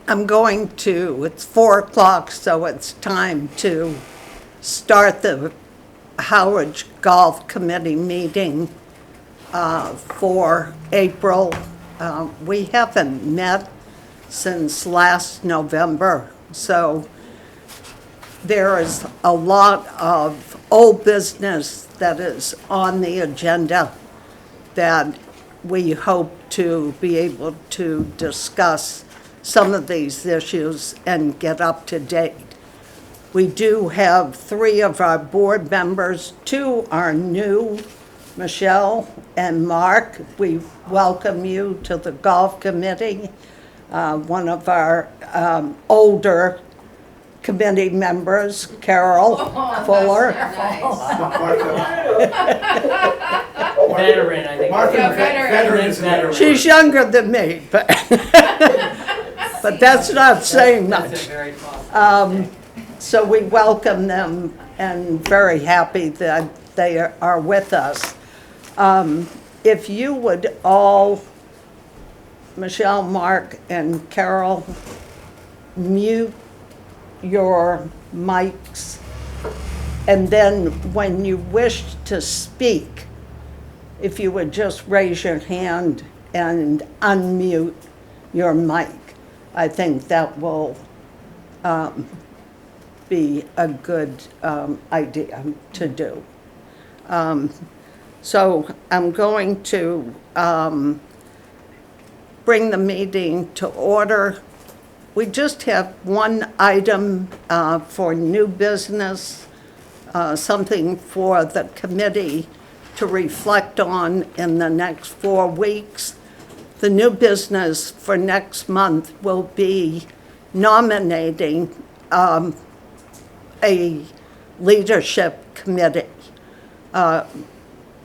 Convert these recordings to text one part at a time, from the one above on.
it's 4 o'clock, so it's time to start the Harwich Golf Committee meeting for April. We haven't met since last November, so there is a lot of old business that is on the agenda that we hope to be able to discuss some of these issues and get up to date. We do have 3 of our board members. 2 are new, Michelle and Mark. We welcome you to the golf committee. One of our older committee members, Carol Fuller. Veteran, I think. Veteran. She's younger than me, but but that's not saying much. That's a very positive. So we welcome them and very happy that they are with us. If you would all, Michelle, Mark, and Carol, mute your mics, and then when you wish to speak, if you would just raise your hand and unmute your mic, I think that will be a good idea to do. So I'm going to bring the meeting to order. We just have one item for new business, something for the committee to reflect on in the next 4 weeks. The new business for next month will be nominating a leadership committee,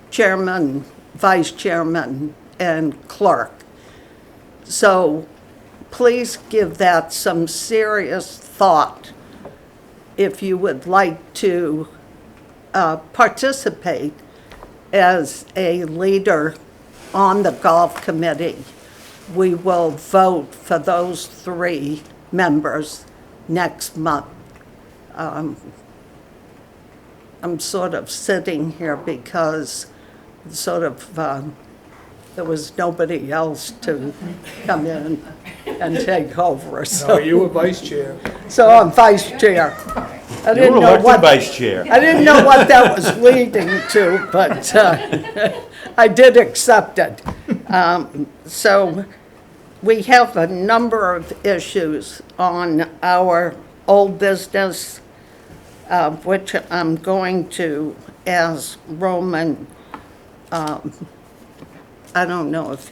chairman, vice chairman, and clerk. So please give that some serious thought if you would like to participate as a leader on the golf committee. We will vote for those 3 members next month. I'm sort of sitting here because there was nobody else to come in and take over. No, you were vice chair. So I'm vice chair. I You didn't were know elected what vice chair. I didn't know what that was leading to, but I did accept it. So we have a number of issues on our old business, which I'm going to ask Roman. I don't know if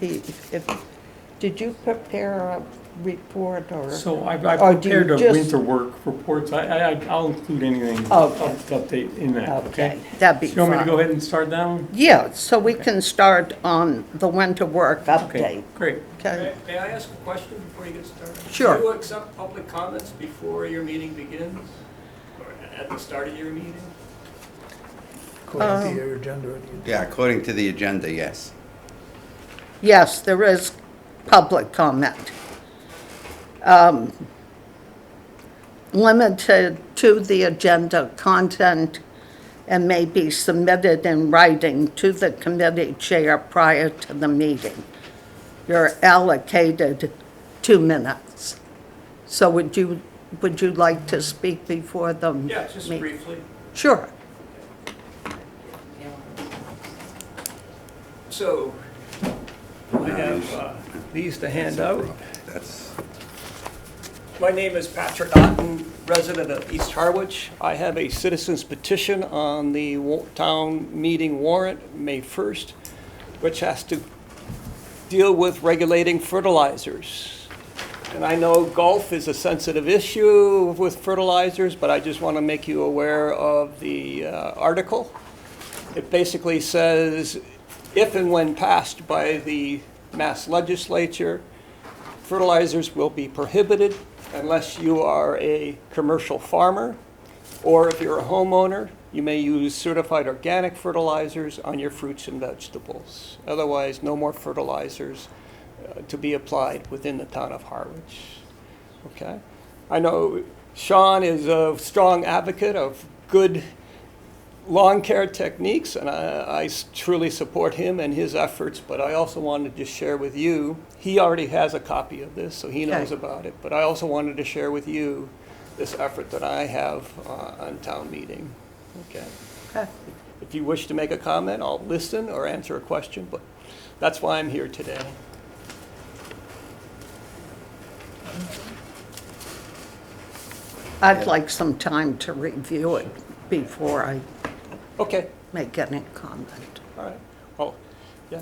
did you prepare a report or? So I've or do you prepared a just- winter work reports. I'll include anything Okay. to update in that, Okay, okay? that'd be So you want me to fine. go ahead and start that one? Yeah, so we can start on the winter work update. Okay, great. Okay. May I ask a question before you get started? Sure. Do you accept public comments before your meeting begins? Or at the start of your meeting? According to your agenda. Yeah, according to the agenda, yes. Yes, there is public comment. Limited to the agenda content and may be submitted in writing to the committee chair prior to the meeting. You're allocated 2 minutes. So would you like to speak before the meeting? Yeah, just briefly. Sure. So, I have these to hand out. That's, My name is Patrick Otten, resident of East Harwich. I have a citizen's petition on the town meeting warrant, May 1st, which has to deal with regulating fertilizers. And I know golf is a sensitive issue with fertilizers, but I just want to make you aware of the article. It basically says, if and when passed by the Mass Legislature, fertilizers will be prohibited unless you are a commercial farmer, or if you're a homeowner, you may use certified organic fertilizers on your fruits and vegetables. Otherwise, no more fertilizers to be applied within the town of Harwich. Okay. I know Sean is a strong advocate of good lawn care techniques, and I truly support him and his efforts, but I also wanted to share with you, he already has a copy of this, so he knows Okay. about it, but I also wanted to share with you this effort that I have on town meeting. Okay. Okay. If you wish to make a comment, I'll listen or answer a question, but that's why I'm here today. I'd like some time to review it before I Okay, make any comment, all right. Well, yeah,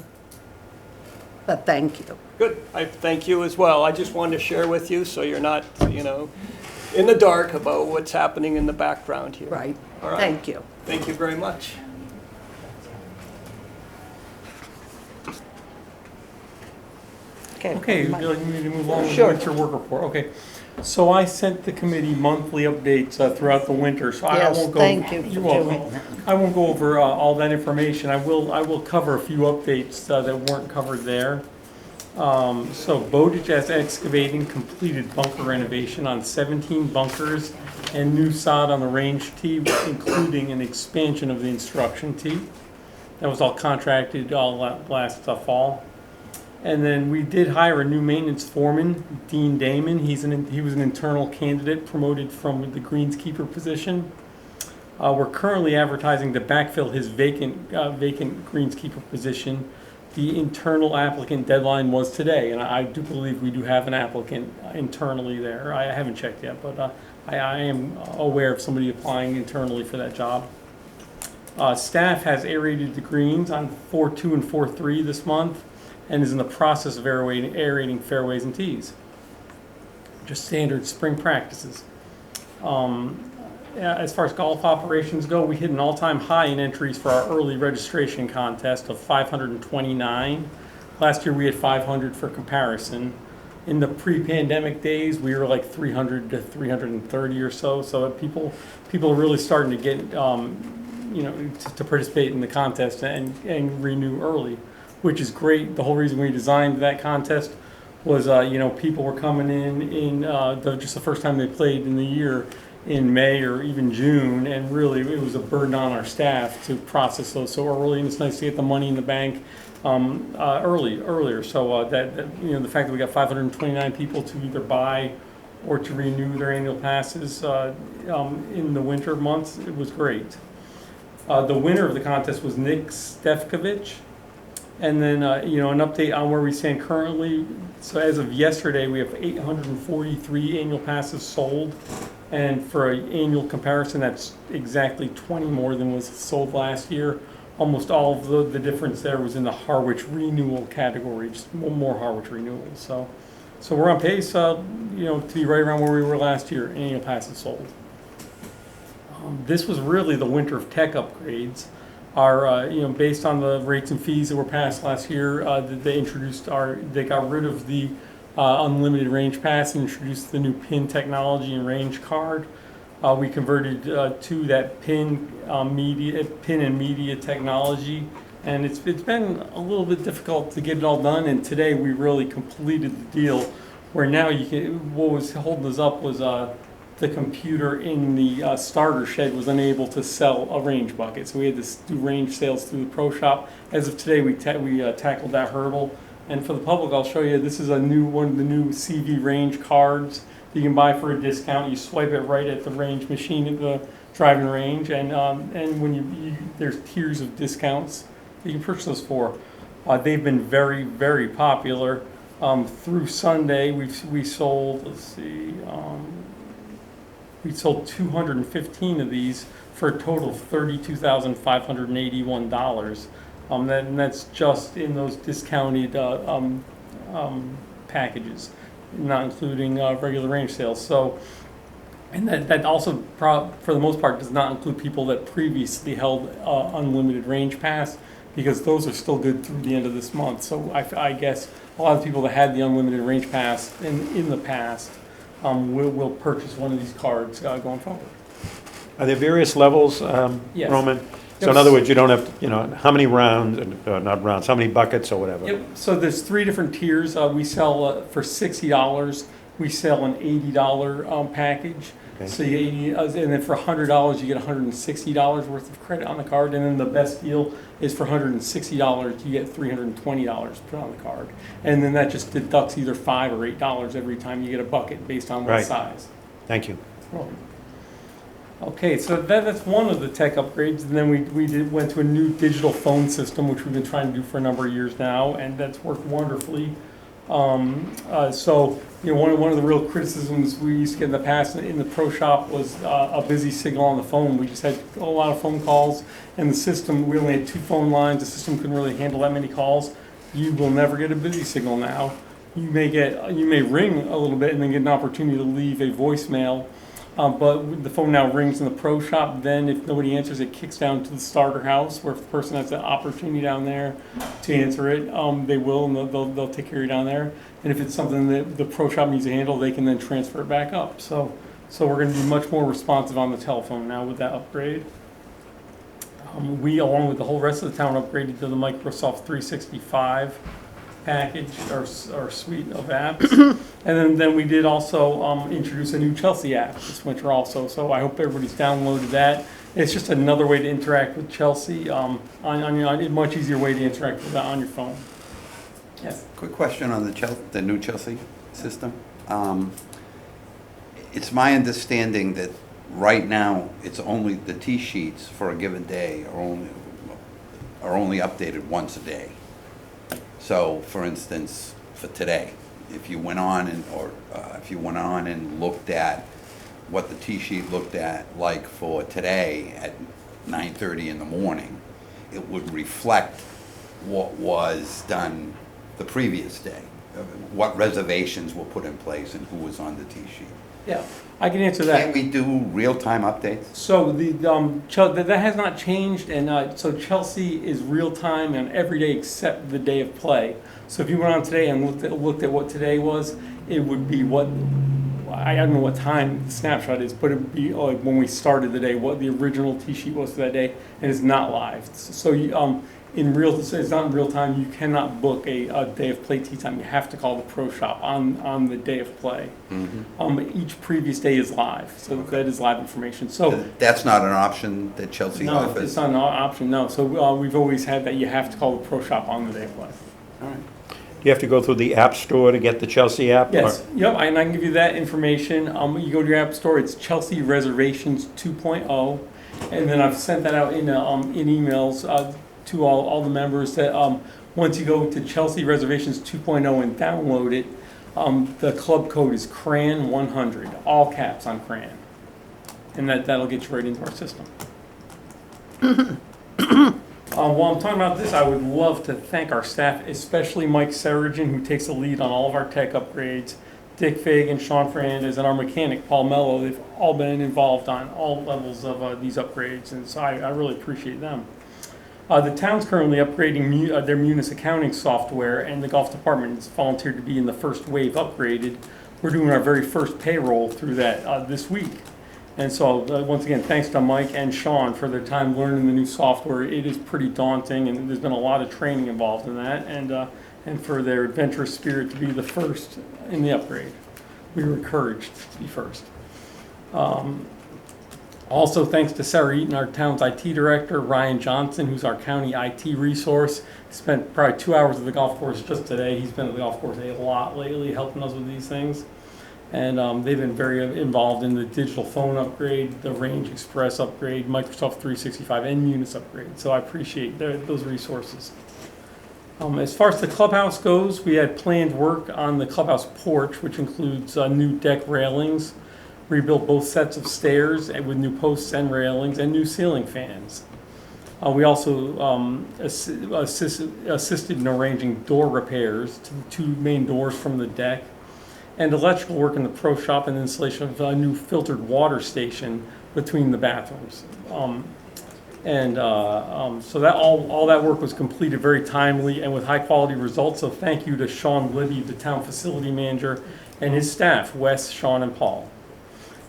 but thank you. good. I thank you as well. I just wanted to share with you so you're not, in the dark about what's happening in the background here. Right, All right. thank you. Thank you very much. Okay, would you like me to move on with the Sure. winter work report? Okay. So I sent the committee monthly updates throughout the winter, so I Yes, won't go. thank you for You're welcome. doing that. I won't go over all that information. I will cover a few updates that weren't covered there. So Bowditch as Excavating completed bunker renovation on 17 bunkers and new sod on the range tee, including an expansion of the instruction tee. That was all contracted last fall. And then we did hire a new maintenance foreman, Dean Damon. He was an internal candidate promoted from the greenskeeper position. We're currently advertising to backfill his vacant greenskeeper position. The internal applicant deadline was today, and I do believe we do have an applicant internally there. I haven't checked yet, but I am aware of somebody applying internally for that job. Staff has aerated the greens on 4-2 and 4-3 this month, and is in the process of aerating fairways and tees. Just standard spring practices. As far as golf operations go, we hit an all-time high in entries for our early registration contest of 529. Last year we had 500 for comparison. In the pre-pandemic days, we were like 300 to 330 or so. So people are really starting to get, to participate in the contest and renew early, which is great. The whole reason we designed that contest was, people were coming in just the first time they played in the year in May or even June, and really it was a burden on our staff to process those so early, and it's nice to get the money in the bank earlier. So the fact that we got 529 people to either buy or to renew their annual passes in the winter months, it was great. The winner of the contest was Nick Stefkovich. And then, an update on where we stand currently. So as of yesterday, we have 843 annual passes sold. And for an annual comparison, that's exactly 20 more than was sold last year. Almost all of the difference there was in the Harwich renewal category, just more Harwich renewals. So we're on pace, to be right around where we were last year, annual passes sold. This was really the winter of tech upgrades. Based on the rates and fees that were passed last year, they got rid of the unlimited range pass and introduced the new PIN technology and range card. We converted to that PIN and media technology, and it's been a little bit difficult to get it all done. And today we really completed the deal, where now what was holding us up was the computer in the starter shed was unable to sell a range bucket, so we had to do range sales through the pro shop. As of today, we tackled that hurdle. And for the public, I'll show you, this is one of the new CV range cards that you can buy for a discount. You swipe it right at the range machine at the driving range, and when there's tiers of discounts that you can purchase those for. They've been very, very popular. Through Sunday, we sold, we sold 215 of these for a total of $32,581. And that's just in those discounted packages, not including regular range sales. So, and that also, for the most part, does not include people that previously held unlimited range pass, because those are still good through the end of this month. So I guess a lot of people that had the unlimited range pass in the past will purchase one of these cards going forward. Are there various levels, Yes. Roman? So in other words, you don't have, how many rounds, not rounds, how many buckets or whatever? Yep. So there's 3 different tiers. We sell for $60 we sell an $80 package. Okay. So you get 80, and then for $100, you get $160 worth of credit on the card. And then the best deal is for $160, you get $320 put on the card. And then that just deducts either $5 or $8 every time you get a bucket based on what Right. size. Thank you. Okay, so that's one of the tech upgrades. And then went to a new digital phone system, which we've been trying to do for a number of years now, and that's worked wonderfully. So, one of the real criticisms we used to get in the past in the pro shop was a busy signal on the phone. We just had a lot of phone calls, and the system, we only had 2 phone lines. The system couldn't really handle that many calls. You will never get a busy signal now. You may ring a little bit and then get an opportunity to leave a voicemail. But the phone now rings in the pro shop. Then if nobody answers, it kicks down to the starter house, where if the person has the opportunity down there to answer it, they will, and they'll take care of you down there. And if it's something that the pro shop needs to handle, they can then transfer it back up. So we're going to be much more responsive on the telephone now with that upgrade. We, along with the whole rest of the town, upgraded to the Microsoft 365 package or suite of apps. And then we did also introduce a new Chelsea app this winter also. So I hope everybody's downloaded that. It's just another way to interact with Chelsea, on a much easier way to interact with that on your phone. Yes. Quick question on the new Chelsea system. It's my understanding that right now, it's only the tee sheets for a given day are only updated once a day. So, for instance, for today, if you went on and looked at what the tee sheet looked at like for today at 9:30 in the morning, it would reflect what was done the previous day, what reservations were put in place and who was on the tee sheet. Yeah, I can answer that. Can't we do real-time updates? So that has not changed, and so Chelsea is real time on every day except the day of play. So if you went on today and looked at what today was, it would be what I don't know what time the snapshot is, but it would be like when we started the day, what the original tee sheet was for that day, and it's not live. So it's not in real time. You cannot book a day of play tee time. You have to call the pro shop on the day of play. Mm-hmm. Each previous day is live, so that is live information. So That's not an option that Chelsea no, offers? it's not an option. No, so we've always had that. You have to call the pro shop on the day of play. All right. Do you have to go through the App Store to get the Chelsea app? Yes. or- Yep. And I can give you that information. You go to your app store. It's Chelsea Reservations 2.0, and then I've sent that out in emails to all the members that once you go to Chelsea Reservations 2.0 and download it, the club code is CRAN100, all caps on CRAN, and that'll get you right into our system. While I'm talking about this, I would love to thank our staff, especially Mike Saragen, who takes the lead on all of our tech upgrades, Dick Fagan, Sean Fernandez, and our mechanic, Paul Mello. They've all been involved on all levels of these upgrades, and so I really appreciate them. The town's currently upgrading their Munis accounting software, and the golf department has volunteered to be in the first wave upgraded. We're doing our very first payroll through that this week. And so, once again, thanks to Mike and Sean for their time learning the new software. It is pretty daunting, and there's been a lot of training involved in that, and for their adventurous spirit to be the first in the upgrade. We were encouraged to be first. Also, thanks to Sarah Eaton, our town's IT director, Ryan Johnson, who's our county IT resource. Spent probably 2 hours at the golf course just today. He's been at the golf course a lot lately, helping us with these things. And they've been very involved in the digital phone upgrade, the Range Express upgrade, Microsoft 365, and Munis upgrade. So I appreciate those resources. As far as the clubhouse goes, we had planned work on the clubhouse porch, which includes new deck railings, rebuilt both sets of stairs with new posts and railings, and new ceiling fans. We also assisted in arranging door repairs to the 2 main doors from the deck, and electrical work in the pro shop and installation of a new filtered water station between the bathrooms. So that all that work was completed very timely and with high quality results. So thank you to Sean Libby, the town facility manager, and his staff, Wes, Sean, and Paul.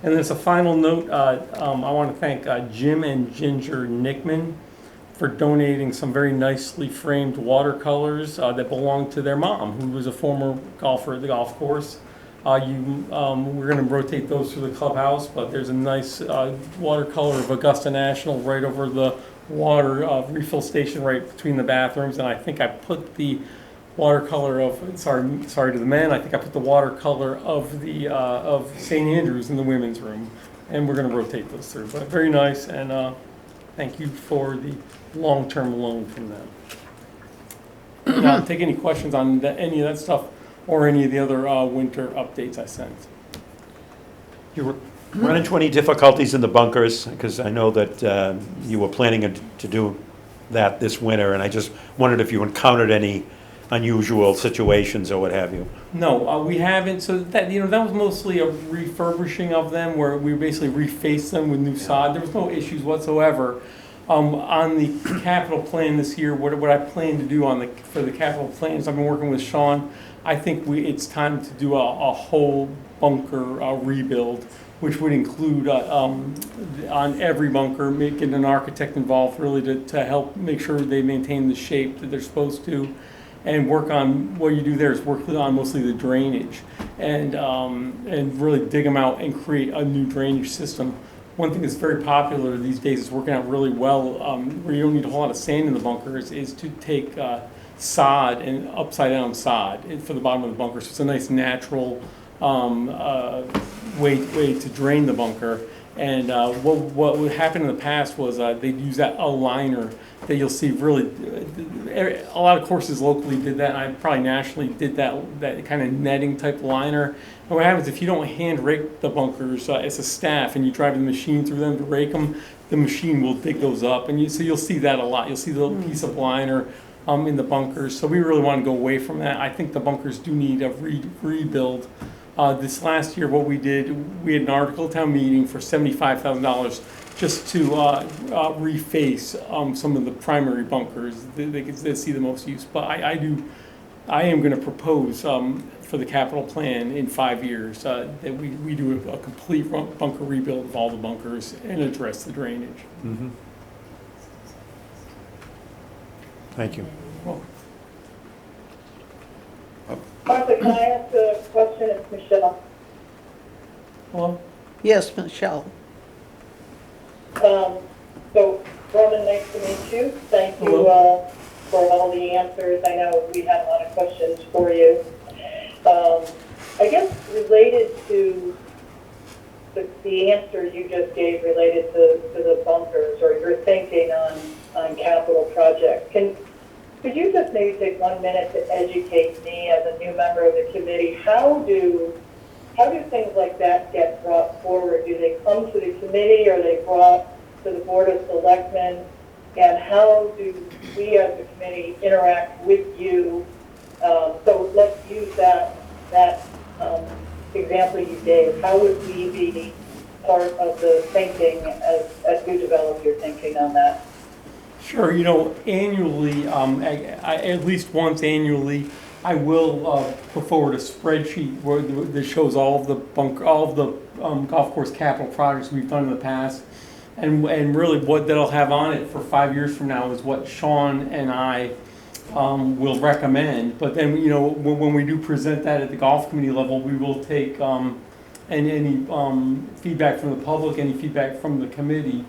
And then as a final note, I want to thank Jim and Ginger Nickman for donating some very nicely framed watercolors that belonged to their mom, who was a former golfer at the golf course. We're going to rotate those through the clubhouse, but there's a nice watercolor of Augusta National right over the water refill station right between the bathrooms, and I think I put the watercolor of, sorry to the men, I think I put the watercolor of the of St. Andrews in the women's room, and we're going to rotate those through. But very nice, and thank you for the long-term loan from them. Now, take any questions on any of that stuff or any of the other winter updates I sent. You run into any difficulties in the bunkers? Because I know that you were planning to do that this winter, and I just wondered if you encountered any unusual situations or what have you. No, we haven't. So that that was mostly a refurbishing of them, where we basically refaced them with new sod. There was no issues whatsoever. On the capital plan this year, what I plan to do for the capital plans, I've been working with Sean. I think it's time to do a whole bunker rebuild, which would include on every bunker, getting an architect involved really to help make sure they maintain the shape that they're supposed to, and work on what you do there is work on mostly the drainage and really dig them out and create a new drainage system. One thing that's very popular these days is working out really well, where you don't need a whole lot of sand in the bunkers, is to take sod and upside down sod for the bottom of the bunker. So it's a nice natural way to drain the bunker. And what would happen in the past was they'd use that a liner that you'll see really, a lot of courses locally did that, and I probably nationally did that kind of netting type liner. And what happens if you don't hand rake the bunkers as a staff and you drive the machine through them to rake them, the machine will dig those up. And so you'll see that a lot. You'll see the little piece of liner in the bunkers. So we really want to go away from that. I think the bunkers do need a rebuild. This last year, what we did, we had an article town meeting for $75,000 just to reface some of the primary bunkers. They see the most use. But I am going to propose for the capital plan in 5 years that we do a complete bunker rebuild of all the bunkers and address the drainage. Mm-hmm. Thank you. Well, Martha, can I ask a question? It's Michelle. hello? Yes, Michelle. So, Roman, nice to meet you. Thank you for all the answers. I know we had a lot of questions for you. I guess related to the answer you just gave related to the bunkers or your thinking on capital projects, could you just maybe take 1 minute to educate me as a new member of the committee? How do things like that get brought forward? Do they come to the committee, or are they brought to the Board of Selectmen? And how do we as a committee interact with you? So let's use that example you gave. How would we be part of the thinking as you develop your thinking on that? Sure. Annually, at least once annually, I will put forward a spreadsheet that shows all of the golf course capital projects we've done in the past, and really what that'll have on it for 5 years from now is what Sean and I will recommend. But then, when we do present that at the golf committee level, we will take any feedback from the public, any feedback from the committee.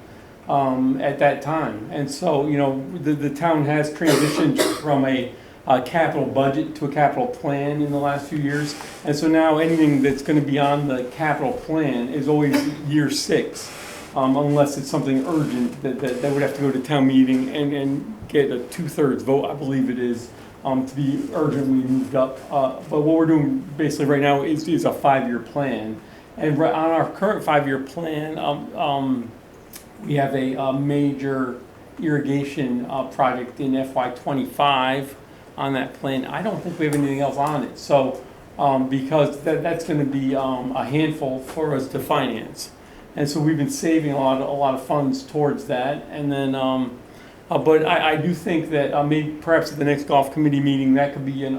At that time. And so, the town has transitioned from a capital budget to a capital plan in the last few years. And so now anything that's going to be on the capital plan is always year 6, unless it's something urgent that would have to go to town meeting and get a 2/3 vote, I believe it is, to be urgently moved up. But what we're doing basically right now is a 5-year plan. And on our current 5-year plan, we have a major irrigation project in FY25 on that plan. I don't think we have anything else on it. So, because that's going to be a handful for us to finance. And so we've been saving a lot of funds towards that. And then, but I do think that maybe perhaps at the next golf committee meeting, that could be an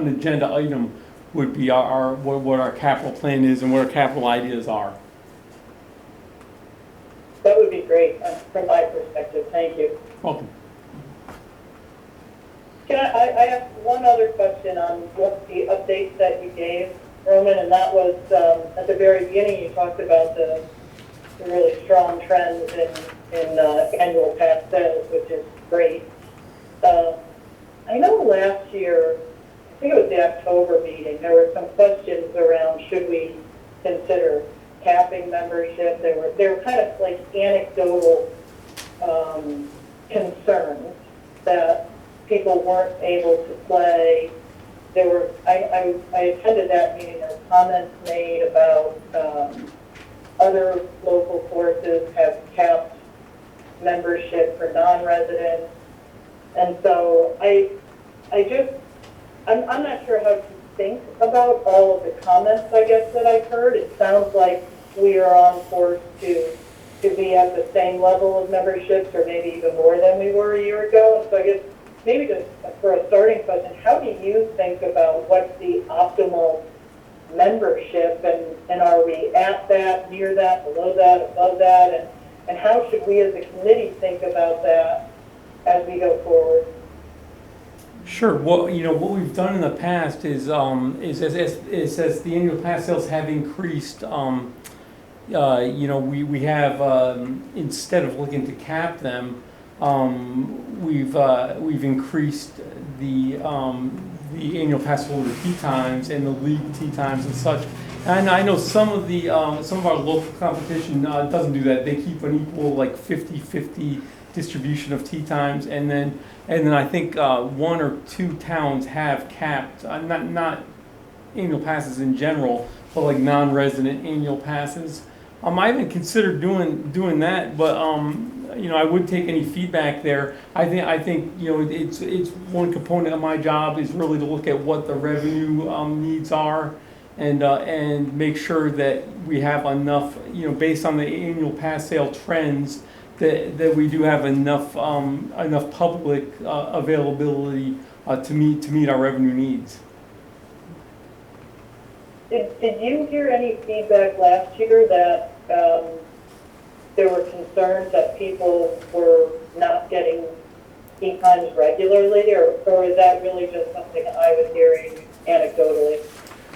agenda item, would be what our capital plan is and what our capital ideas are. That would be great from my perspective. Thank you. Welcome. Can I ask one other question on what the updates that you gave? Roman, and that was, at the very beginning, you talked about the really strong trends in annual pass sales, which is great. I know last year, I think it was the October meeting, there were some questions around should we consider capping membership. They were kind of like anecdotal concerns that people weren't able to play. There were, I attended that meeting, there were comments made about other local courses have capped membership for non-residents. And so I'm not sure how to think about all of the comments, I guess, that I've heard. It sounds like we are on course to be at the same level of memberships or maybe even more than we were a year ago. So I guess maybe just for a starting question, how do you think about what's the optimal membership, and are we at that, near that, below that, above that, and how should we as a committee think about that as we go forward? Sure. Well, what we've done in the past is as the annual pass sales have increased, we have instead of looking to cap them, we've increased the annual pass holder tee times and the league tee times and such. And I know some of our local competition doesn't do that. They keep an equal, like 50-50 distribution of tee times, and then I think one or two towns have capped not annual passes in general, but like non-resident annual passes. I haven't considered doing that, but I would take any feedback there. I think it's one component of my job is really to look at what the revenue needs are, and make sure that we have enough, based on the annual pass sale trends, that we do have enough public availability to meet our revenue needs. Did you hear any feedback last year that there were concerns that people were not getting tee times regularly, or is that really just something I was hearing anecdotally?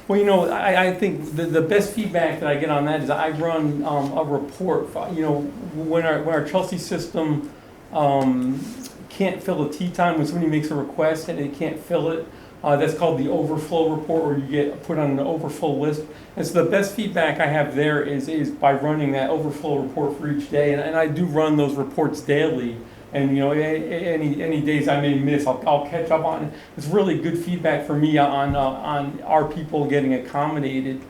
Well, I think the best feedback that I get on that is I run a report. When our Chelsea system can't fill a tee time, when somebody makes a request and they can't fill it, that's called the overflow report, where you get put on an overflow list. And so the best feedback I have there is by running that overflow report for each day, and I do run those reports daily. And any days I may miss, I'll catch up on it. It's really good feedback for me on our people getting accommodated.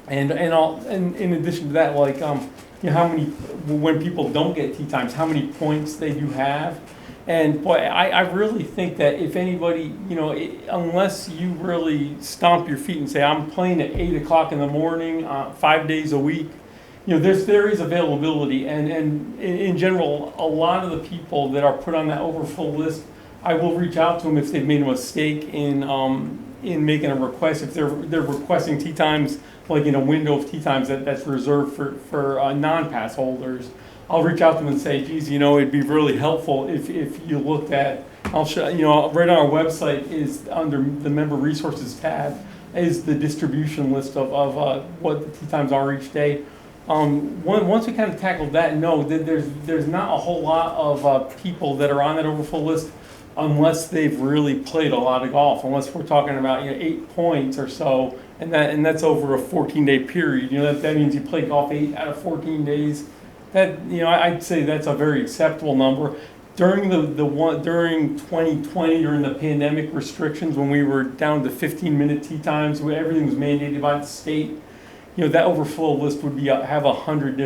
And in addition to that, like how many, when people don't get tee times, how many points they do have. And boy, I really think that if anybody, unless you really stomp your feet and say I'm playing at 8 o'clock in the morning, 5 days a week. There is availability, and in general, a lot of the people that are put on that overflow list, I will reach out to them if they've made a mistake in making a request. If they're requesting tee times, like in a window of tee times that's reserved for non-pass holders, I'll reach out to them and say, geez, it'd be really helpful if you looked at. I'll show right on our website is under the member resources tab is the distribution list of what the tee times are each day. Once we kind of tackled that, no, there's not a whole lot of people that are on that overflow list unless they've really played a lot of golf. Unless we're talking about 8 points or so, and that's over a 14-day period. That means you play golf 8 out of 14 days. That I'd say that's a very acceptable number. During during 2020, during the pandemic restrictions, when we were down to 15-minute tee times, where everything was mandated by the state. That overflow list would have 100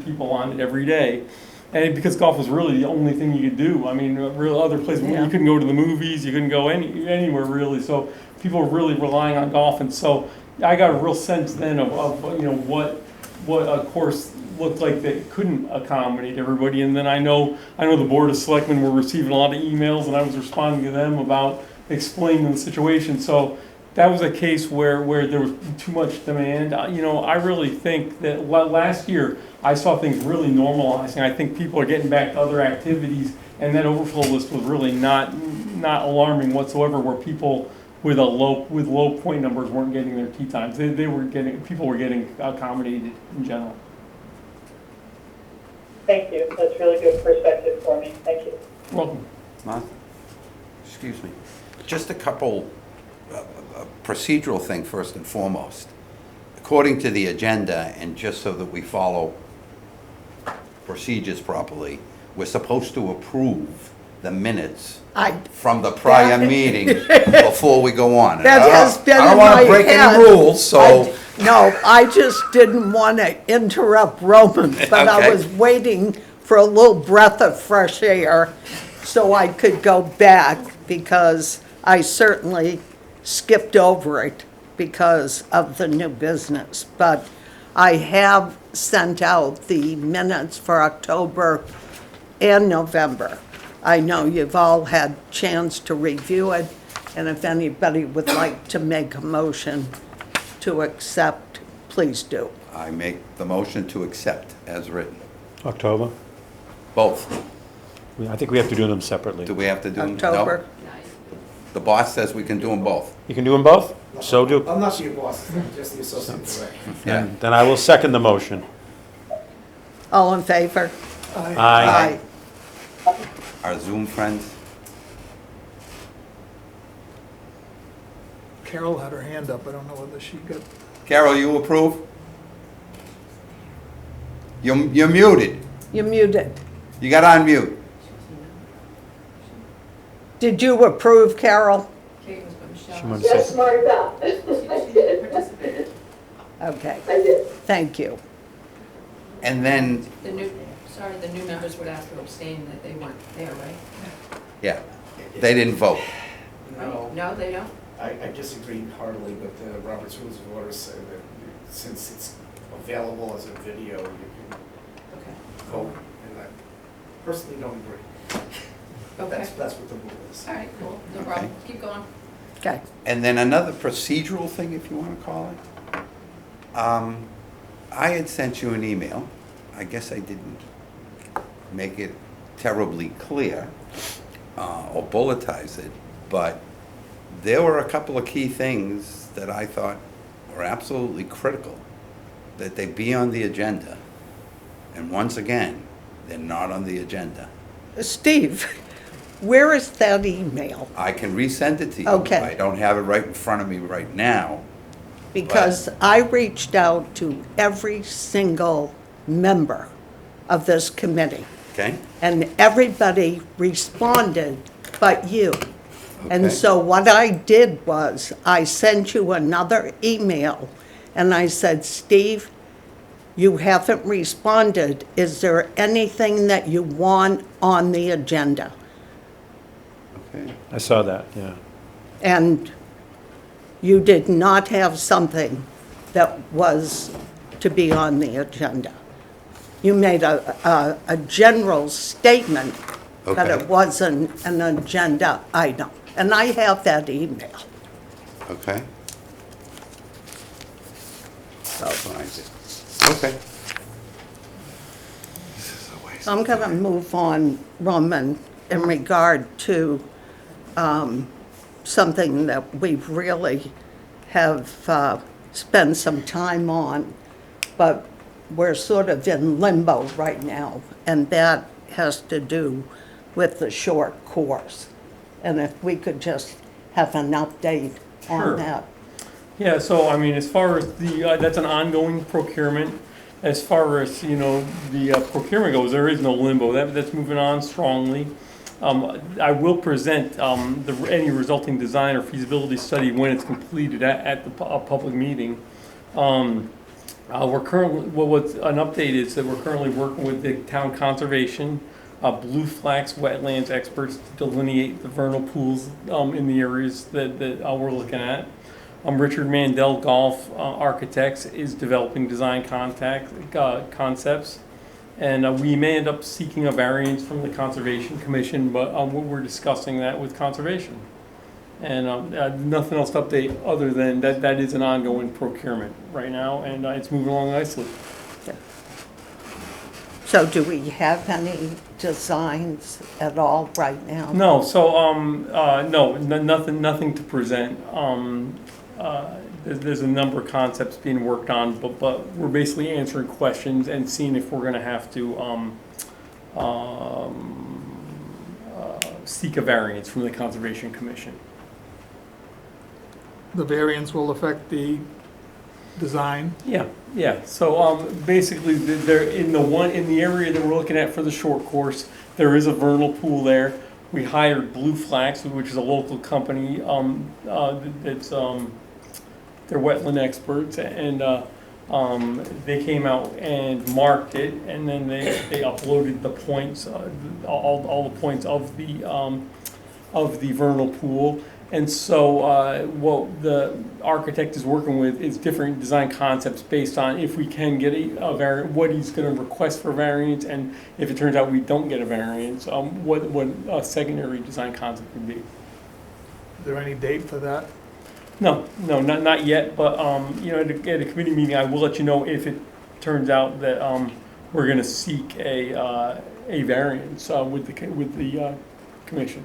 people on it every day, and because golf was really the only thing you could do. I mean, real other places you couldn't go to the movies, you couldn't go anywhere really. So people were really relying on golf, and so I got a real sense then of what a course looked like that couldn't accommodate everybody. And then I know the Board of Selectmen were receiving a lot of emails, and I was responding to them about explaining the situation. So. That was a case where there was too much demand. I really think that last year I saw things really normalizing. I think people are getting back to other activities, and that overflow list was really not alarming whatsoever, where people with low point numbers weren't getting their tee times. People were getting accommodated in general. Thank you. That's really good perspective for me. Thank you. Welcome. Martha? Excuse me. Just a couple, procedural thing first and foremost. According to the agenda, and just so that we follow procedures properly, we're supposed to approve the minutes from the prior meeting before we go on. And That has been I don't in want my to break head. any rules, so. No, I just didn't want to interrupt Roman, but I Okay. was waiting for a little breath of fresh air so I could go back, because I certainly skipped over it because of the new business. But I have sent out the minutes for October and November. I know you've all had chance to review it, and if anybody would like to make a motion to accept, please do. I make the motion to accept as written. October? Both. I think we have to do them separately. Do we have to do them? October. No? The boss says we can do them both. You can do them both? So do. I'm not your boss, I'm just the associate director. Yeah. Then I will second the motion. All in favor? Aye. Our Zoom friends? Carol had her hand up, I don't know whether she got, Carol, you approve? You're muted. You're muted. You got on mute. Did you approve, Carol? She wanted to say- Martha. Okay, I did. thank you. And then, The new members would have to abstain that they weren't there, right? yeah, they didn't vote. No, No, they don't? I disagree heartily with the Robert's Rules of Order, say that since it's available as a video, you can Okay. vote, and I personally don't agree. Okay. That's what the rule is. All right, cool, no problem. Keep going. Okay, And then another procedural thing, if you want to call it. I had sent you an email. I guess I didn't make it terribly clear or bulletize it, but there were a couple of key things that I thought were absolutely critical, that they be on the agenda. And once again, they're not on the agenda. Steve, where is that email? I can resend it to you. Okay. I don't have it right in front of me right now. Because I reached out to every single member of this committee, Okay? and everybody responded but you. And Okay. so what I did was, I sent you another email, and I said, Steve, you haven't responded. Is there anything that you want on the agenda? Okay. I saw that, yeah. And you did not have something that was to be on the agenda. You made a general statement, but Okay. it wasn't an agenda item. And I have that email. Okay. So Find it. Okay. This is a waste. I'm going to move on, Roman, in regard to something that we really have spent some time on, but we're sort of in limbo right now, and that has to do with the short course. And if we could just have an update Sure. on that. Yeah, so I mean, as far as that's an ongoing procurement. As far as, the procurement goes, there is no limbo. That's moving on strongly. I will present any resulting design or feasibility study when it's completed at the public meeting. We're currently, what's an update is that we're currently working with the town conservation, Blue Flax wetlands experts to delineate the vernal pools in the areas that we're looking at. Richard Mandel Golf Architects is developing design concepts. And we may end up seeking a variance from the Conservation Commission, but we're discussing that with Conservation. And nothing else to update other than that is an ongoing procurement right now, and it's moving along nicely. So do we have any designs at all right now? No, so, no, nothing to present. There's a number of concepts being worked on, but we're basically answering questions and seeing if we're gonna have to, seek a variance from the Conservation Commission. The variance will affect the design. Yeah, yeah, so, basically, there, in the area that we're looking at for the short course, there is a vernal pool there. We hired Blue Flax, which is a local company, it's, they're wetland experts, and, they came out and marked it, and then they uploaded the points, all the points of the vernal pool. And so, what the architect is working with is different design concepts based on if we can get a variant, what he's gonna request for variance, and if it turns out we don't get a variance, what a secondary design concept would be. Is there any date for that? No, not yet, but, you know, at a committee meeting, I will let you know if it turns out that, we're gonna seek a variance, with the commission.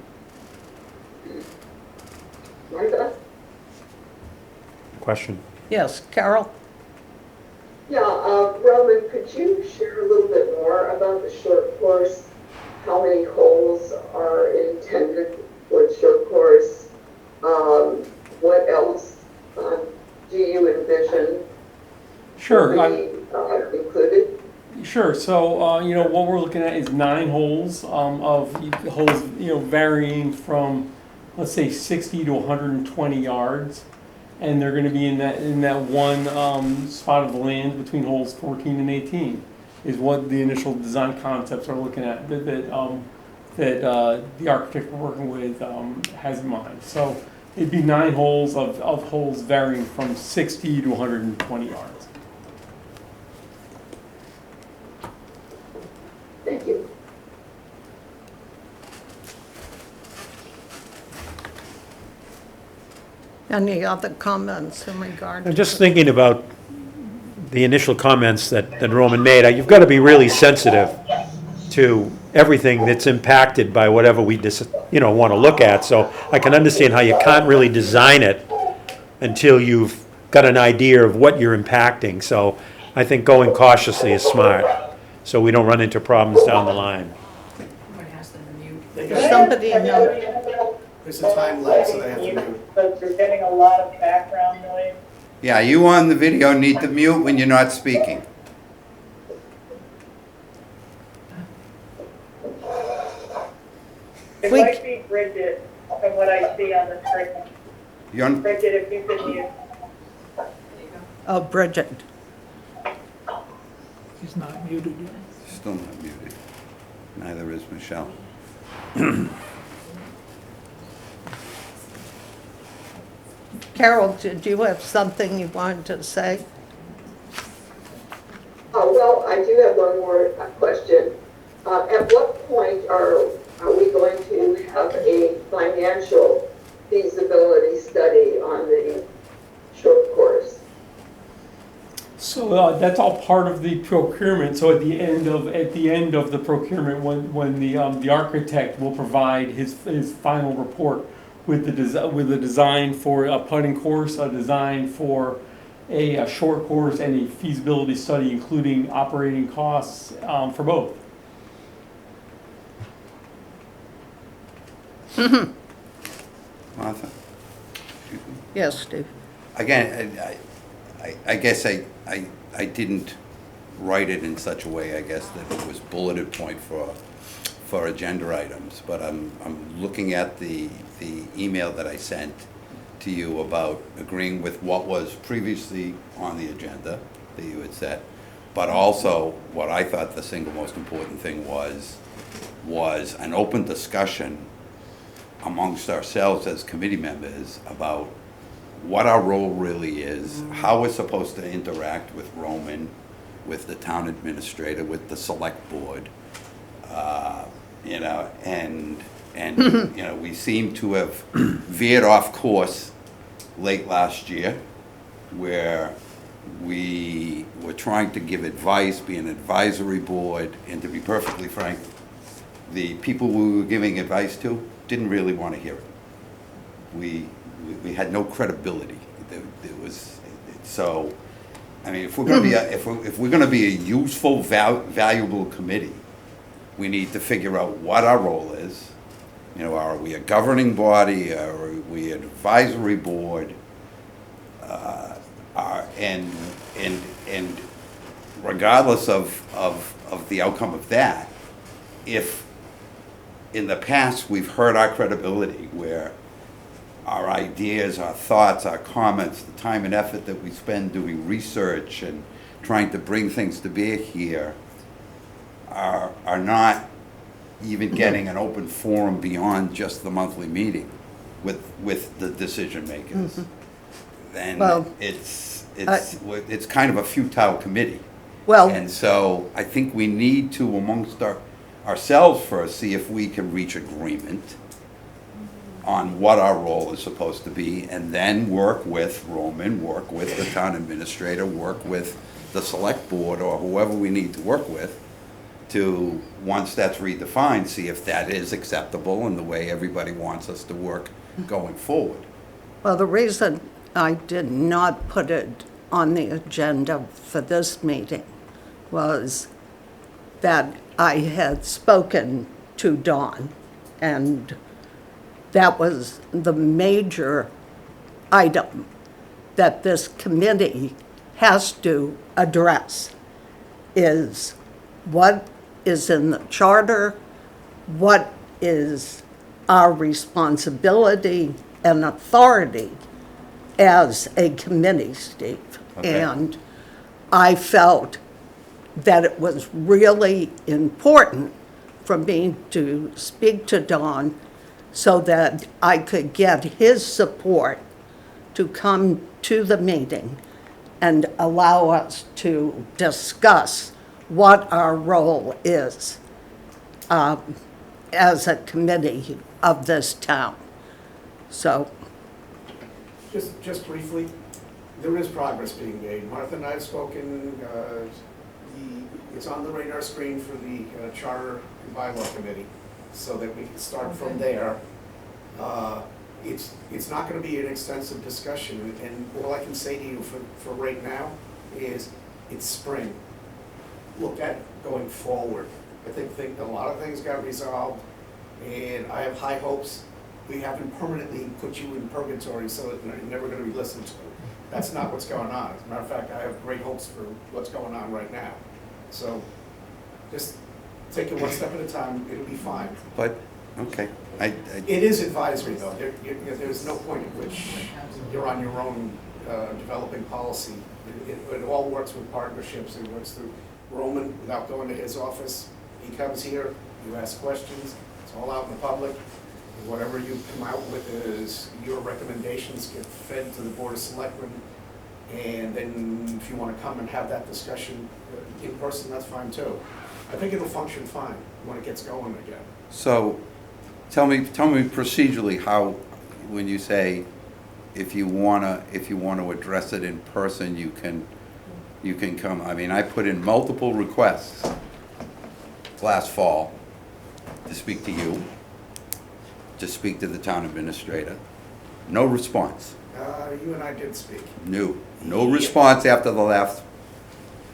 Martha? Question? Yes, Carol? Yeah, Roman, could you share a little bit more about the short course? How many holes are intended for the short course? What else do you envision Sure. will be included? Sure. So, you know, what we're looking at is 9 holes, of holes, you know, varying from, let's say, 60 to 120 yards, and they're going to be in that one spot of the land between holes 14 and 18, is what the initial design concepts are looking at that the architect we're working with has in mind. So it'd be 9 holes of holes varying from 60 to 120 yards. Thank you. Any other comments in regard to? I'm just thinking about the initial comments that Roman made. You've got to be really sensitive to everything that's impacted by whatever we want to look at. So I can understand how you can't really design it until you've got an idea of what you're impacting. So I think going cautiously is smart, so we don't run into problems down the line. I'm gonna ask them to mute. Somebody know. There's a time lapse, so they have to mute. But you're getting a lot of background noise. Yeah, you on the video need to mute when you're not speaking. It We- might be Bridget, from what I see on the screen. You're on, Bridget, if you could mute. There you go. Oh, Bridget. He's not muted yet. still not muted. Neither is Michelle. Carol, did you have something you wanted to say? Well, I do have one more question. At what point are we going to have a financial feasibility study on the short course? So that's all part of the procurement. So at the end of the procurement, when the architect will provide his final report with the design for a putting course, a design for a short course, and a feasibility study, including operating costs for both. Martha? Yes, Steve. Again, I guess I didn't write it in such a way, I guess, that it was bulleted point for agenda items, but I'm looking at the email that I sent to you about agreeing with what was previously on the agenda that you had set, but also what I thought the single most important thing was an open discussion amongst ourselves as committee members about what our role really is, how we're supposed to interact with Roman, with the town administrator, with the select board, and we seem to have veered off course late last year, where we were trying to give advice, be an advisory board, and to be perfectly frank, the people we were giving advice to didn't really want to hear it. We had no credibility. There was, so, I mean, if we're going to be if we're going to be a useful, valuable committee, we need to figure out what our role is. You know, are we a governing body? Are we an advisory board? And regardless of the outcome of that, if in the past we've hurt our credibility, where our ideas, our thoughts, our comments, the time and effort that we spend doing research and trying to bring things to bear here are not even getting an open forum beyond just the monthly meeting with the decision makers, then Well, it's kind of a futile committee. Well, And so I think we need to, amongst ourselves first, see if we can reach agreement on what our role is supposed to be, and then work with Roman, work with the town administrator, work with the select board, or whoever we need to work with, to, once that's redefined, see if that is acceptable in the way everybody wants us to work going forward. well, the reason I did not put it on the agenda for this meeting was that I had spoken to Dawn, and that was the major item that this committee has to address, is what is in the charter, what is our responsibility and authority as a committee, Steve. Okay. And I felt that it was really important for me to speak to Don so that I could get his support to come to the meeting and allow us to discuss what our role is as a committee of this town. So, Just briefly, there is progress being made. Martha and I have spoken, it's on the radar screen for the Charter and Bylaw Committee, so that we can start from there. It's not gonna be an extensive discussion, and all I can say to you for right now is, it's spring. Look at going forward. I think a lot of things got resolved, and I have high hopes. We haven't permanently put you in purgatory so that you're never gonna be listened to. That's not what's going on. As a matter of fact, I have great hopes for what's going on right now. So, just take it one step at a time, it'll be fine. But, okay, It is advisory though, there's no point at which you're on your own developing policy. It all works with partnerships, it works through Roman, without going to his office. He comes here, you ask questions, it's all out in the public. Whatever you come out with is your recommendations get fed to the Board of Selectmen. And then if you want to come and have that discussion in person, that's fine too. I think it'll function fine when it gets going again. so, tell me procedurally how, when you say, if you wanna address it in person, you can come. I mean, I put in multiple requests last fall to speak to you, to speak to the town administrator. No response. You and I did speak. No response after the last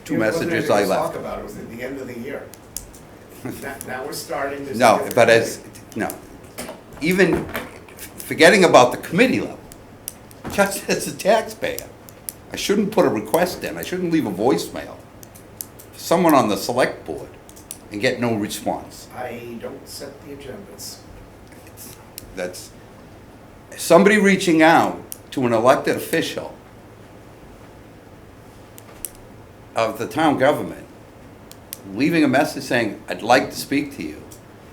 two messages I It wasn't anything to left. talk about, it was at the end of the year. Now we're starting to. No, but even forgetting about the committee level, just as a taxpayer, I shouldn't put a request in, I shouldn't leave a voicemail for someone on the select board and get no response. I don't set the agendas. That's somebody reaching out to an elected official of the town government, leaving a message saying, "I'd like to speak to you,"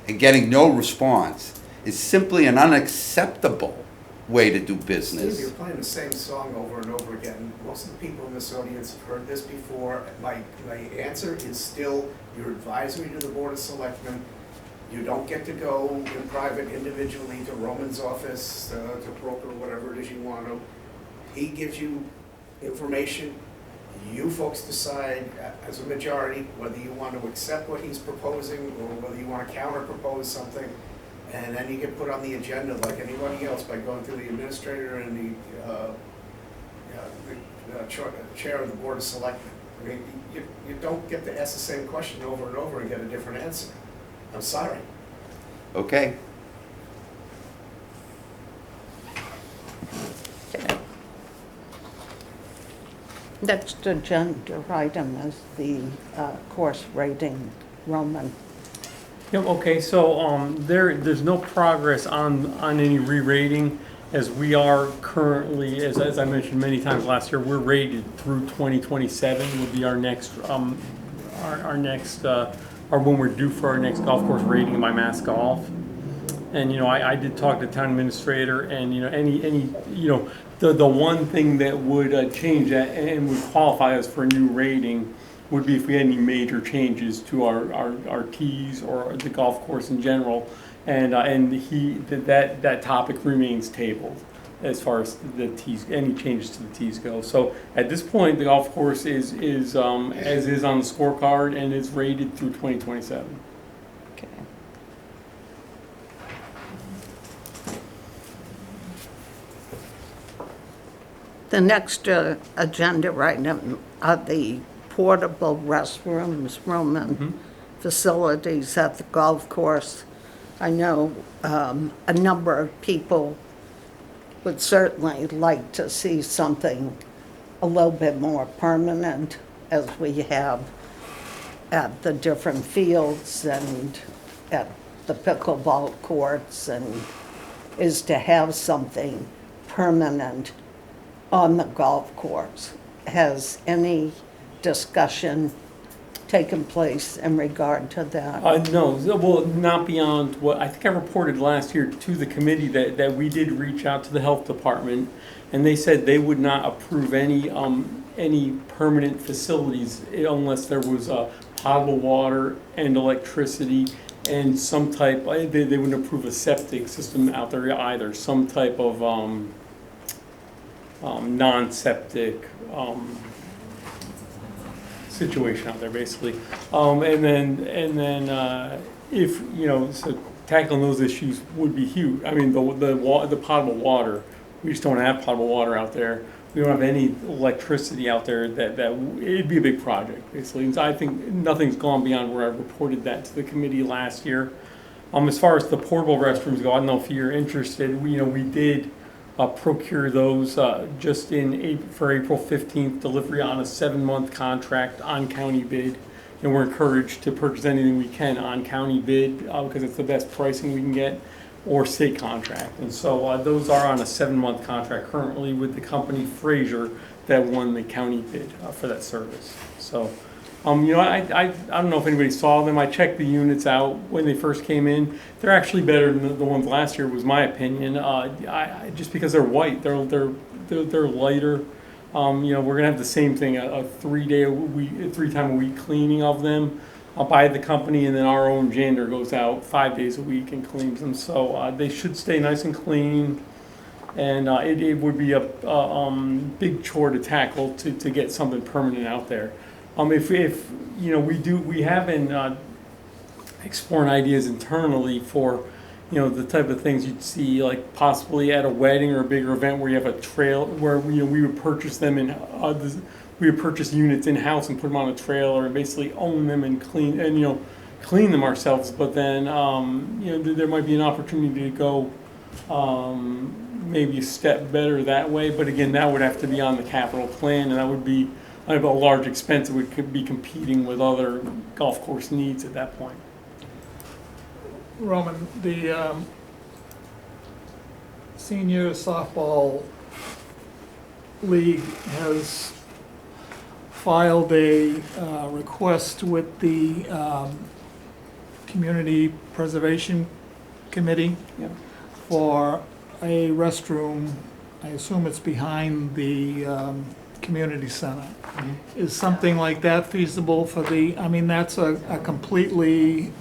and getting no response is simply an unacceptable way to do Steve, business. you're playing the same song over and over again. Most of the people in this audience have heard this before. My answer is still, you're advisory to the Board of Selectmen. You don't get to go in private individually to Roman's office, to broker whatever it is you want to. He gives you information, You folks decide as a majority whether you want to accept what he's proposing or whether you want to counter-propose something. And then you get put on the agenda like anybody else by going through the administrator and the chair of the board of selectmen. I mean, you don't get to ask the same question over and over and get a different answer. I'm sorry. Okay. Next agenda item is the course rating, Roman. Yep, okay, so, there's no progress on any re-rating, as we are currently, as I mentioned many times last year, we're rated through 2027 will be our next, or when we're due for our next golf course rating by Mass Golf. And, I did talk to town administrator, and, the one thing that would change that and would qualify us for a new rating would be if we had any major changes to our tees or the golf course in general. And that topic remains tabled as far as the tees, any changes to the tees go. So at this point, the golf course is as is on the scorecard and is rated through 2027. Okay. The next agenda item are the portable restrooms, Roman facilities at the golf course. I know a number of people would certainly like to see something a little bit more permanent, as we have at the different fields and at the pickleball courts, and is to have something permanent on the golf course. Has any discussion taken place in regard to that? No, well, not beyond what, I think I reported last year to the committee that we did reach out to the health department, and they said they would not approve any permanent facilities unless there was potable water and electricity and some type, they wouldn't approve a septic system out there either, some type of non-septic situation out there, basically. And then if, so tackling those issues would be huge. I mean, the potable water, we just don't have potable water out there. We don't have any electricity out there that it'd be a big project, basically. And so I think nothing's gone beyond where I reported that to the committee last year. As far as the portable restrooms go, I don't know if you're interested. We did procure those just for April 15th delivery on a 7-month contract on county bid. And we're encouraged to purchase anything we can on county bid because it's the best pricing we can get, or state contract. And so those are on a 7-month contract currently with the company Fraser that won the county bid for that service. So, I don't know if anybody saw them. I checked the units out when they first came in. They're actually better than the ones last year, was my opinion. Just because they're white, they're lighter. We're gonna have the same thing, a 3-time a week cleaning of them by the company, and then our own janitor goes out 5 days a week and cleans them. So they should stay nice and clean. And it would be a big chore to tackle to get something permanent out there. If we have been exploring ideas internally for, the type of things you'd see, like possibly at a wedding or a bigger event where you have a trail where we would purchase them and we would purchase units in-house and put them on a trailer and basically own them and clean them ourselves. But then there might be an opportunity to go maybe a step better that way. But again, that would have to be on the capital plan, and that would be a large expense that we could be competing with other golf course needs at that point. Roman, the senior softball league has filed a request with the Community Preservation Committee for a restroom. I assume it's behind the community center. Is something like that feasible for that's a completely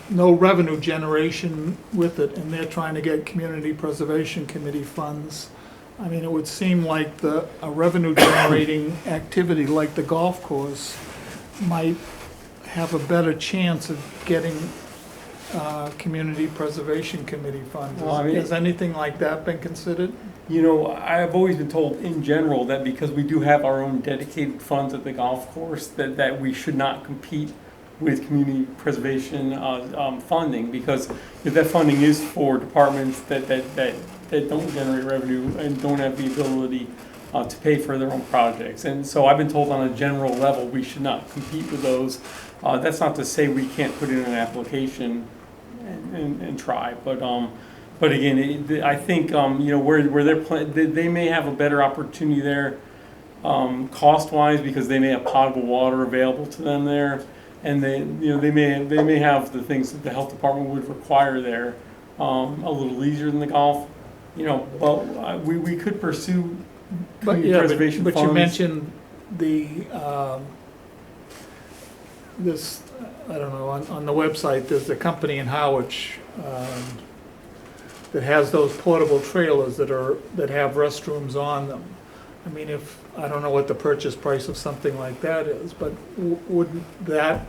no revenue generation with it, and they're trying to get Community Preservation Committee funds. I mean, it would seem like a revenue generating activity like the golf course might have a better chance of getting Community Preservation Committee funds. Well, I mean- Has anything like that been considered? You know, I've always been told in general that because we do have our own dedicated funds at the golf course, that we should not compete with community preservation funding, because if that funding is for departments that don't generate revenue and don't have the ability to pay for their own projects. And so I've been told on a general level, we should not compete with those. That's not to say we can't put in an application and try, but again, I think, you know, where they may have a better opportunity there, cost-wise, because they may have potable water available to them there, and they may have the things that the health department would require there, a little easier than the golf, you know, but we could pursue community preservation funds. But you mentioned the, this, I don't know, on the website, there's a company in Harwich that has those portable trailers that have restrooms on them. I mean, I don't know what the purchase price of something like that is, but wouldn't that,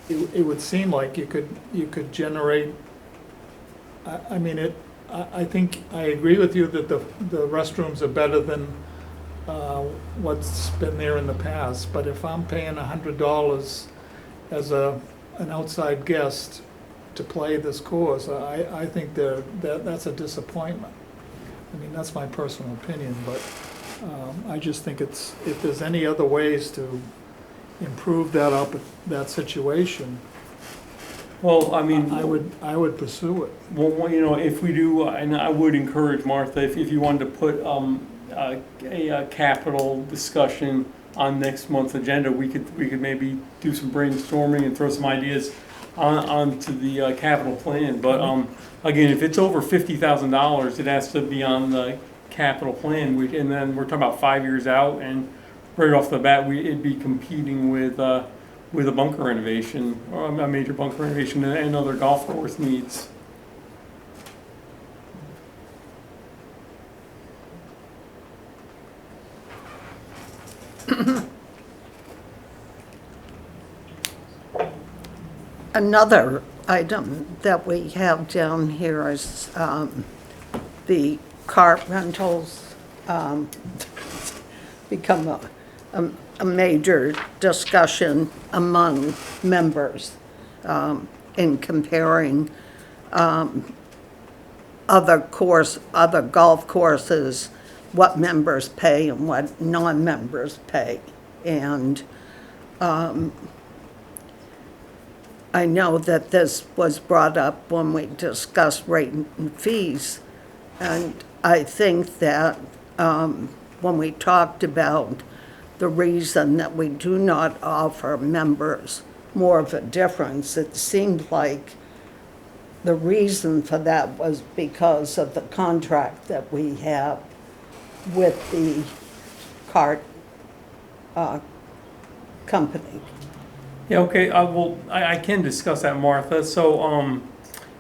it would seem like you could generate, I mean, I think, I agree with you that the restrooms are better than what's been there in the past, but if I'm paying $100 as an outside guest to play this course, I think that's a disappointment. I mean, that's my personal opinion, but I just think if there's any other ways to improve that situation, Well, I mean, I would pursue it. well, you know, if we do, and I would encourage Martha, if you wanted to put a capital discussion on next month's agenda, we could maybe do some brainstorming and throw some ideas onto the capital plan. But again, if it's over $50,000, it has to be on the capital plan. And then we're talking about 5 years out, and right off the bat, it'd be competing with a bunker renovation, or a major bunker renovation, and other golf course needs. Another item that we have down here is the cart rentals become a major discussion among members in comparing other golf courses, what members pay and what non-members pay. And I know that this was brought up when we discussed rate and fees, and I think that when we talked about the reason that we do not offer members more of a difference, it seemed like the reason for that was because of the contract that we have with the cart company. Yeah, okay, I can discuss that, Martha. So,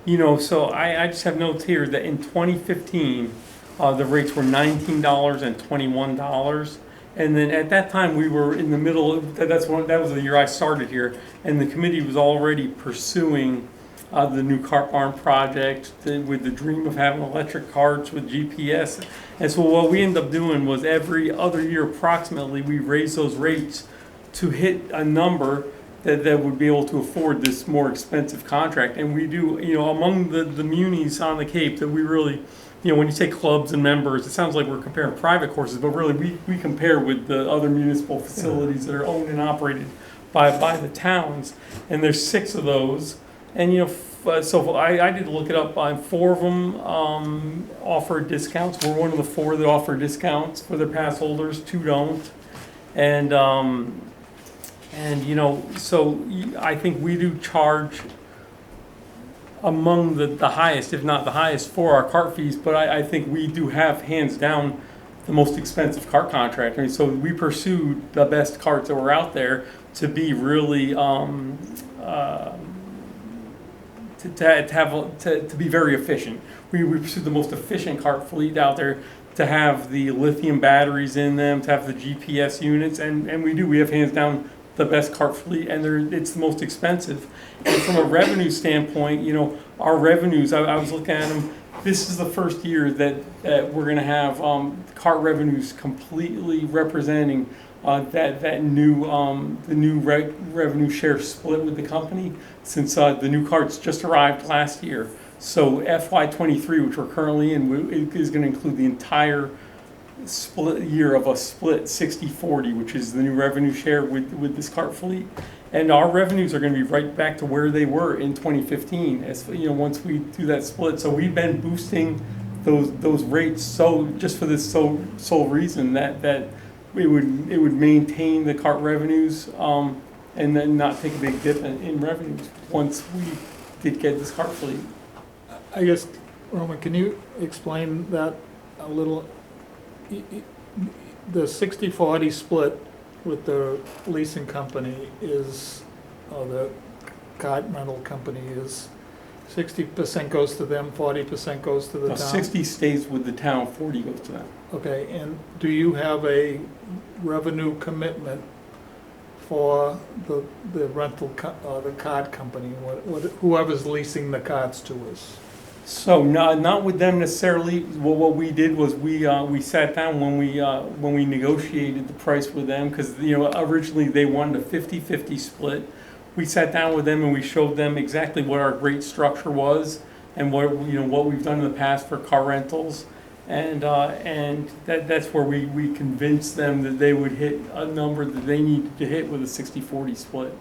you know, so I just have notes here that in 2015, the rates were $19 and $21. And then at that time, we were in the middle, that was the year I started here, and the committee was already pursuing the new cart barn project with the dream of having electric carts with GPS. And so what we ended up doing was every other year approximately, we raised those rates to hit a number that would be able to afford this more expensive contract. And we do, you know, among the munis on the Cape, that we really, you know, when you say clubs and members, it sounds like we're comparing private courses, but really we compare with the other municipal facilities that are owned and operated by the towns. And there's 6 of those. And, you know, so I did look it up. 4 of them offer discounts. We're one of the 4 that offer discounts for their pass holders. 2 don't. And you know, so I think we do charge among the highest, if not the highest, for our cart fees. But I think we do have, hands down, the most expensive cart contract. I mean, so we pursued the best carts that were out there to be really to be very efficient. We pursued the most efficient cart fleet out there to have the lithium batteries in them, to have the GPS units, and we have hands down the best cart fleet, and it's the most expensive. And from a revenue standpoint, you know, our revenues, I was looking at them, this is the first year that we're gonna have cart revenues completely representing the new revenue share split with the company, since the new carts just arrived last year. So FY23, which we're currently in, is going to include the entire split year of a split 60-40, which is the new revenue share with this cart fleet. And our revenues are going to be right back to where they were in 2015, as you know, once we do that split. So we've been boosting those rates just for this sole reason that it would maintain the cart revenues and then not take a big dip in revenues once we did get this cart fleet. I guess, Roman, can you explain that a little? The 60-40 split with the leasing company is, or the cart rental company is, 60% goes to them, 40% goes to the town? 60 stays with the town, 40 goes to them. Okay, and do you have a revenue commitment for the rental, the cart company, whoever's leasing the carts to us? So not with them necessarily. What we did was we sat down when we negotiated the price with them, because you know originally they wanted a 50-50 split. We sat down with them and we showed them exactly what our rate structure was and what we've done in the past for car rentals, and that's where we convinced them that they would hit a number that they needed to hit with a 60-40 split.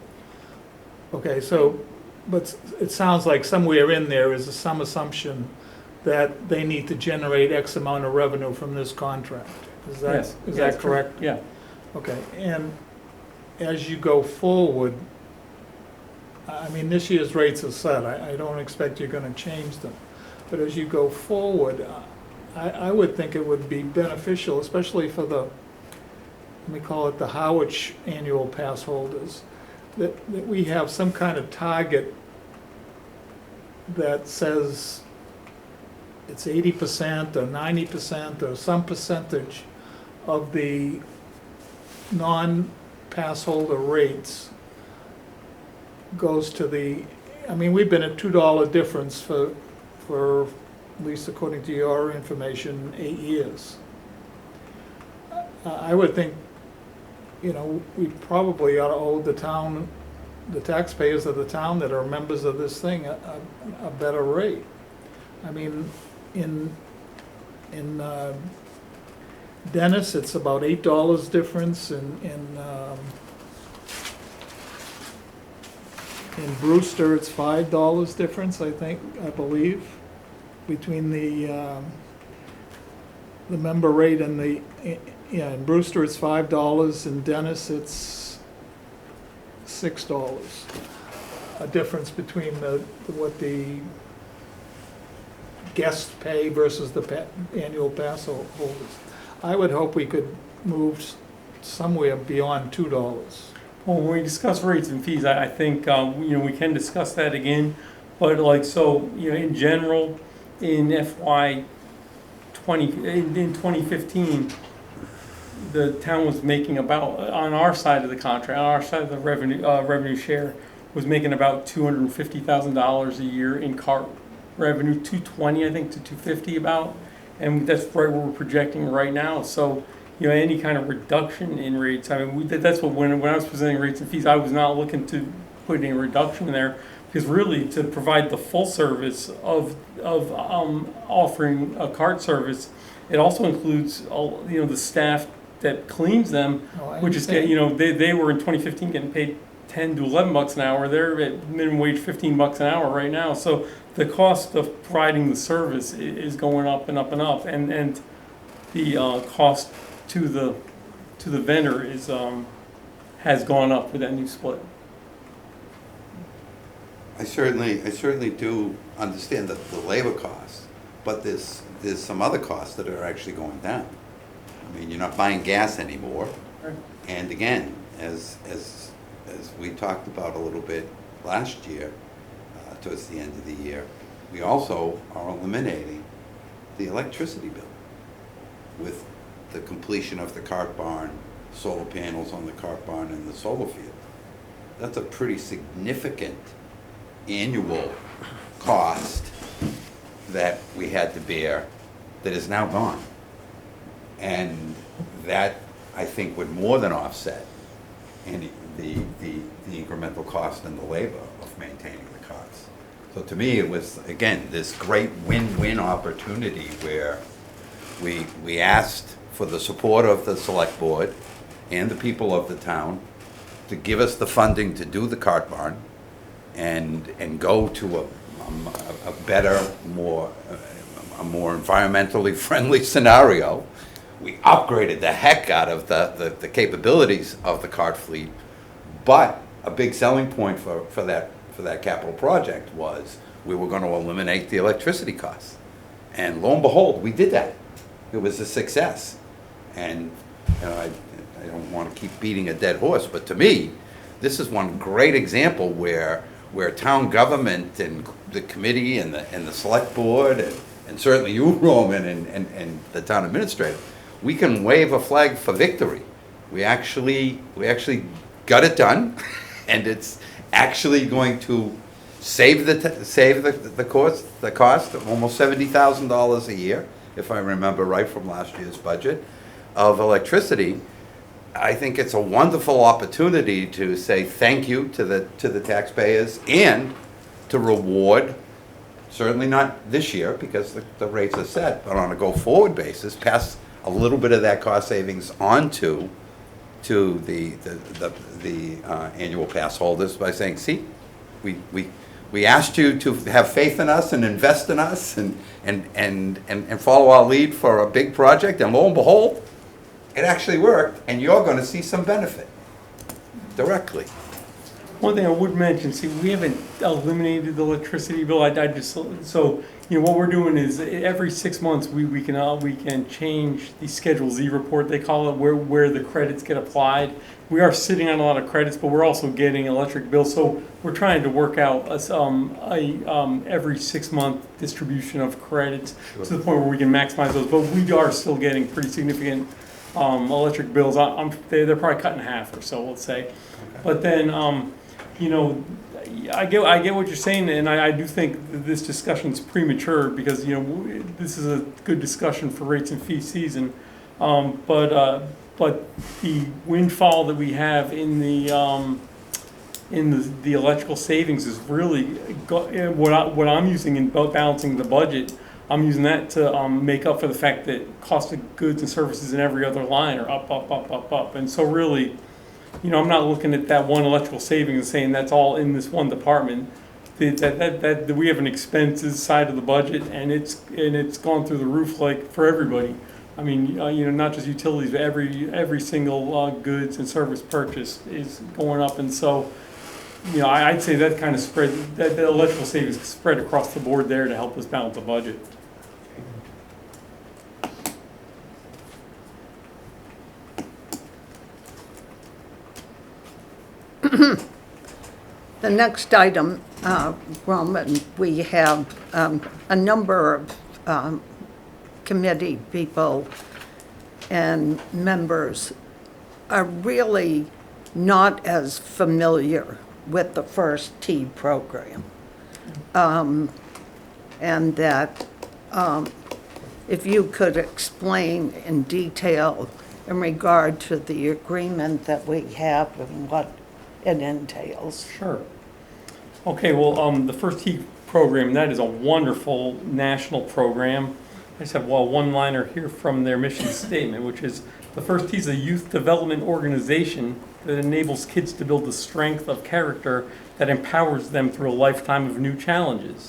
Okay, so, but it sounds like somewhere in there is some assumption that they need to generate X amount of revenue from this contract. Is that correct? Yeah. Okay, and as you go forward, I mean, this year's rates are set. I don't expect you're gonna change them. But as you go forward, I would think it would be beneficial, especially for the, let me call it the Harwich annual pass holders, that we have some kind of target that says it's 80% or 90% or some percentage of the non-pass holder rates goes to the, I mean, we've been at $2 difference for at least according to your information, 8 years. I would think, you know, we probably ought to owe the town, the taxpayers of the town that are members of this thing, a better rate. I mean, in Dennis, it's about $8 difference. In Brewster, it's $5 difference, I believe, between the member rate and the, yeah, in Brewster it's $5, in Dennis it's $6. A difference between what the guests pay versus the annual pass holders. I would hope we could move somewhere beyond $2. Well, when we discuss rates and fees, I think we can discuss that again. But in general, in FY 2015, the town was making about, on our side of the contract, on our side of the revenue share, was making about $250,000 a year in cart revenue, $220 I think to $250 about, and that's right where we're projecting right now. So any kind of reduction in rates, I mean, that's what when I was presenting rates and fees, I was not looking to put any reduction in there, because really to provide the full service of offering a cart service, it also includes the staff that cleans them, which is they were in 2015 getting paid $10 to $11 an hour. They're at minimum wage $15 an hour right now. So the cost of providing the service is going up and up and up, and the cost to the vendor has gone up with that new split. I certainly do understand the labor costs, but there's some other costs that are actually going down. I mean, you're not buying gas anymore. Right. And again, as we talked about a little bit last year, towards the end of the year, we also are eliminating the electricity bill. with the completion of the cart barn, solar panels on the cart barn and the solar field. That's a pretty significant annual cost that we had to bear that is now gone. And that, I think, would more than offset any, the incremental cost and the labor of maintaining the carts. So to me, it was, again, this great win-win opportunity where we asked for the support of the select board and the people of the town to give us the funding to do the cart barn and go to a better, a more environmentally friendly scenario. We upgraded the heck out of the capabilities of the cart fleet, but a big selling point for that capital project was we were going to eliminate the electricity costs. And lo and behold, we did that. It was a success. And I don't want to keep beating a dead horse, but to me, this is one great example where town government and the committee and the select board and certainly you, Roman, and the town administrator, we can wave a flag for victory. We actually got it done, and it's actually going to save the cost of almost $70,000 a year, if I remember right from last year's budget, of electricity. I think it's a wonderful opportunity to say thank you to the taxpayers and to reward, certainly not this year because the rates are set, but on a go-forward basis, pass a little bit of that cost savings on to the annual pass holders by saying, see, we asked you to have faith in us and invest in us and follow our lead for a big project, and lo and behold, it actually worked, and you're going to see some benefit directly. One thing I would mention, see, we haven't eliminated the electricity bill. I just, so, you know, what we're doing is every 6 months we can change the Schedule Z report, they call it, where the credits get applied. We are sitting on a lot of credits, but we're also getting electric bills. So we're trying to work out every 6 month distribution of credits to the point where we can maximize those. But we are still getting pretty significant electric bills. They're probably cut in half or so, let's say. Okay. But then, you know, I get what you're saying, and I do think that this discussion is premature because, you know, this is a good discussion for rates and fee season. But the windfall that we have in the electrical savings is really what I'm using in balancing the budget. I'm using that to make up for the fact that cost of goods and services in every other line are up. And so really, you know, I'm not looking at that one electrical savings and saying that's all in this one department. That we have an expenses side of the budget, and it's gone through the roof like for everybody. I mean, you know, not just utilities, but every single goods and service purchase is going up, and so, you know, I'd say that kind of spread, that the electrical savings spread across the board there to help us balance the budget. The next item, Roman, we have a number of committee people and members are really not as familiar with the First Tee program. And that if you could explain in detail in regard to the agreement that we have and what it entails. Sure. Okay, well, the First Tee program, that is a wonderful national program. I just have one-liner here from their mission statement, which is, the First Tee is a youth development organization that enables kids to build the strength of character that empowers them through a lifetime of new challenges.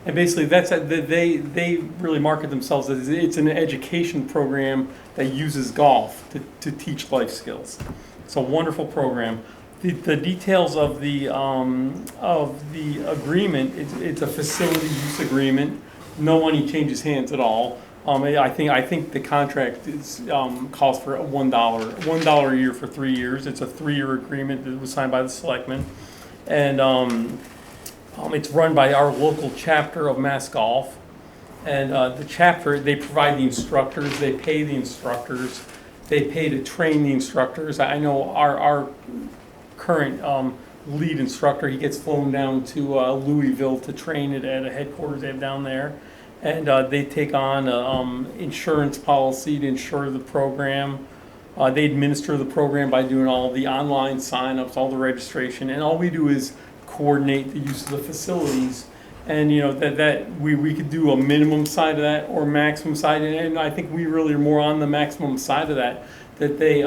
And basically, they really market themselves as it's an education program that uses golf to teach life skills. It's a wonderful program. The details of the agreement, it's a facility use agreement. No money changes hands at all. I think the contract is calls for $1 a year for 3 years. It's a 3-year agreement that was signed by the selectmen, and it's run by our local chapter of Mass Golf. And the chapter, they provide the instructors, they pay the instructors, they pay to train the instructors. I know our current lead instructor, he gets flown down to Louisville to train at a headquarters they have down there. And they take on insurance policy to insure the program. They administer the program by doing all the online signups, all the registration, and all we do is coordinate the use of the facilities. And you know that we could do a minimum side of that or maximum side, and I think we really are more on the maximum side of that. That they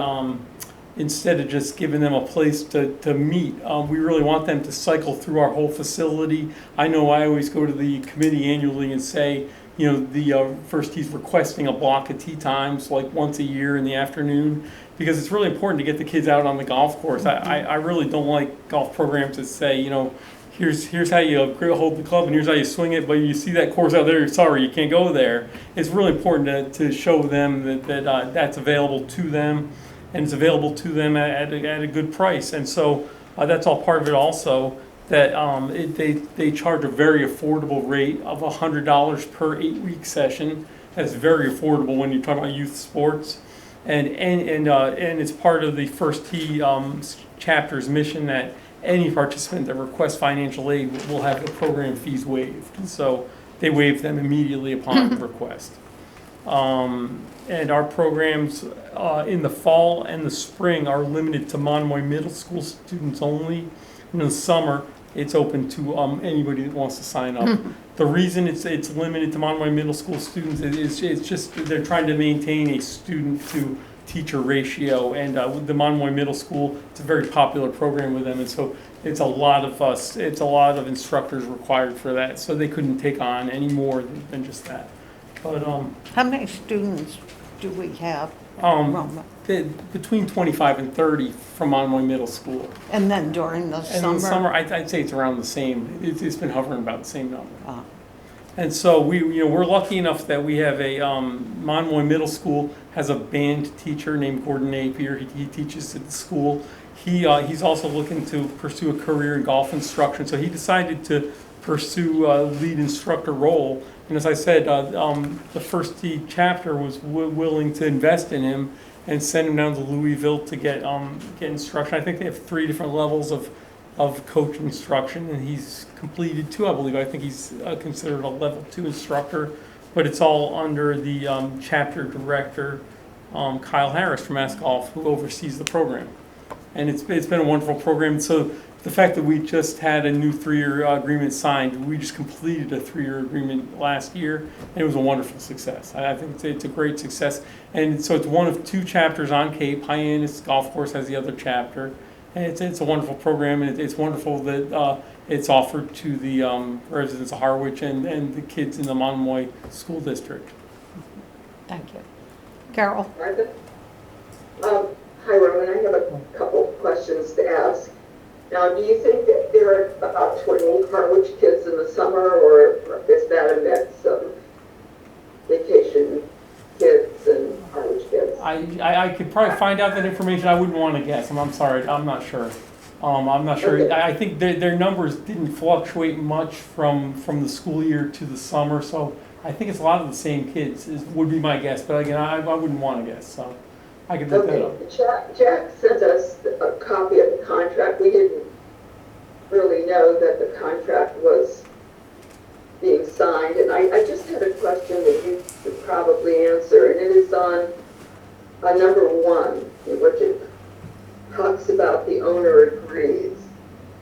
instead of just giving them a place to meet, we really want them to cycle through our whole facility. I know I always go to the committee annually and say, you know, the first tee's requesting a block of tee times like once a year in the afternoon, because it's really important to get the kids out on the golf course. I really don't like golf programs that say, you know, here's how you hold the club and here's how you swing it, but you see that course out there, you're sorry, you can't go there. It's really important to show them that that's available to them, and it's available to them at a good price. And so that's all part of it also, that they charge a very affordable rate of $100 per 8-week session. That's very affordable when you talk about youth sports. And it's part of the First Tee chapter's mission that any participant that requests financial aid will have the program fees waived. And so they waive them immediately upon request. And our programs in the fall and the spring are limited to Monomoy Middle School students only. In the summer, it's open to anybody that wants to sign up. The reason it's limited to Monomoy Middle School students is it's just they're trying to maintain a student to teacher ratio, and with the Monomoy Middle School, it's a very popular program with them, and so it's a lot of instructors required for that, so they couldn't take on any more than just that. But How many students do we have? between 25 and 30 from Monomoy Middle School. And then during the And summer? in the summer, I'd say it's around the same. It's been hovering about the same number. Ah. And so we're lucky enough that we have a Monomoy Middle School has a band teacher named Gordon Napier. He teaches at the school. He's also looking to pursue a career in golf instruction. So he decided to pursue a lead instructor role. And as I said, the First Tee chapter was willing to invest in him and send him down to Louisville to get instruction. I think they have 3 different levels of coach instruction, and he's completed 2, I believe. I think he's considered a level 2 instructor, but it's all under the chapter director, Kyle Harris from Mass Golf, who oversees the program. And it's been a wonderful program. So the fact that we just had a new 3-year agreement signed, we just completed a 3-year agreement last year, and it was a wonderful success. I think it's a great success. And so it's one of 2 chapters on Cape. Hyannis Golf Course has the other chapter. And it's a wonderful program, and it's wonderful that it's offered to the residents of Harwich and the kids in the Monomoy School District. Thank you. Carol? Martha? Hi, Roman. I have a couple of questions to ask. Now, do you think that there are about 20 Harwich kids in the summer, or is that a mix of vacation kids and Harwich kids? I could probably find out that information. I wouldn't want to guess. I'm sorry. I'm not sure. I'm not sure. Okay. I think their numbers didn't fluctuate much from the school year to the summer, so I think it's a lot of the same kids would be my guess. But again, I wouldn't want to guess, so I could look that up. Okay. Jack sent us a copy of the contract. We didn't really know that the contract was being signed, and I just had a question that you could probably answer, and it is on number 1, in which it talks about the owner agrees.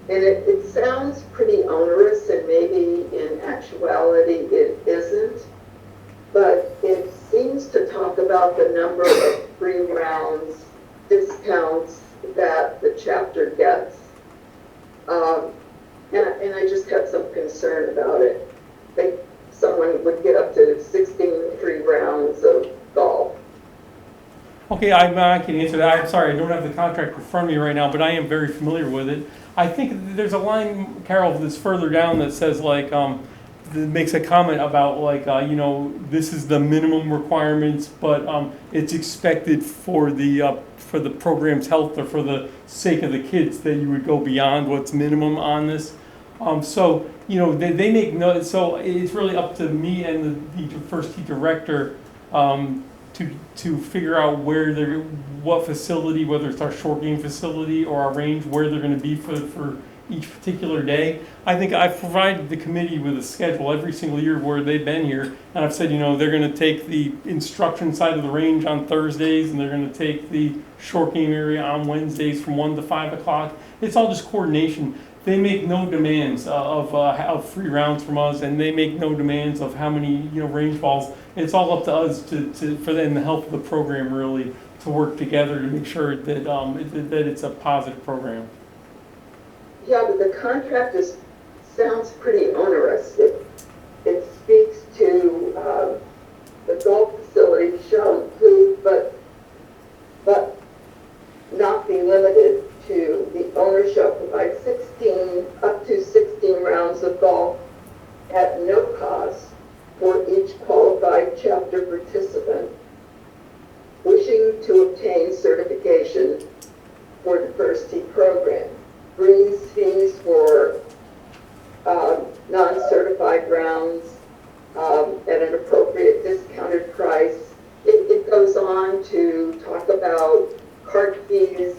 And it sounds pretty onerous, and maybe in actuality it isn't, but it seems to talk about the number of free rounds, discounts that the chapter gets. And I just had some concern about it. Like someone would get up to 16 free rounds of golf. Okay, I can answer that. I'm sorry, I don't have the contract in front of me right now, but I am very familiar with it. I think there's a line, Carol, that's further down that says that makes a comment about this is the minimum requirements, but it's expected for the program's health or for the sake of the kids that you would go beyond what's minimum on this. So, they make no, so it's really up to me and the first tee director to figure out what facility, whether it's our short game facility or our range, where they're gonna be for each particular day. I think I've provided the committee with a schedule every single year where they've been here, and I've said, they're gonna take the instruction side of the range on Thursdays, and they're gonna take the short game area on Wednesdays from 1 to 5 o'clock. It's all just coordination. They make no demands of free rounds from us, and they make no demands of how many range balls. It's all up to us for them to help the program really to work together to make sure that that it's a positive program. Yeah, but the contract sounds pretty onerous. It speaks to the golf facility shall include, but not be limited to the owner shall provide up to 16 rounds of golf at no cost for each qualified chapter participant wishing to obtain certification for the first tee program. Greens fees for non-certified rounds at an appropriate discounted price. It goes on to talk about cart fees.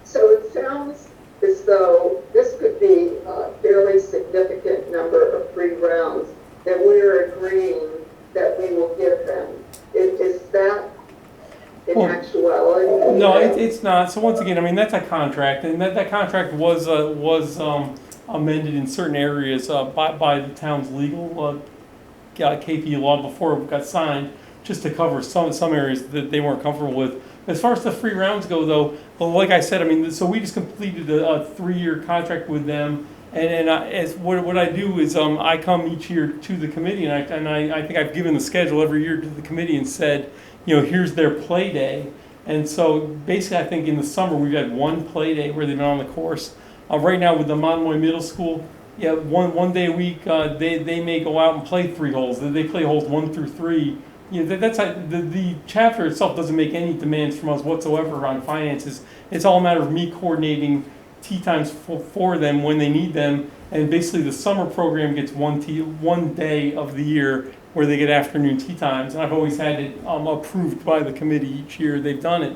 So it sounds as though this could be a fairly significant number of free rounds that we're agreeing that we will give them. Is that in actuality? No, it's not. So once again, that's a contract, and that contract was amended in certain areas by the town's legal KP law before it got signed, just to cover some areas that they weren't comfortable with. As far as the free rounds go, though, well, like I said, so we just completed a 3-year contract with them, and what I do is I come each year to the committee, and I think I've given the schedule every year to the committee and said, here's their play day. And so basically, I think in the summer we've had one play day where they've been on the course. Right now with the Montmoy Middle School, one day a week they may go out and play 3 holes. They play holes 1 through 3. That's the chapter itself doesn't make any demands from us whatsoever on finances. It's all a matter of me coordinating tee times for them when they need them, and basically the summer program gets one day of the year where they get afternoon tee times. And I've always had it approved by the committee each year. They've done it.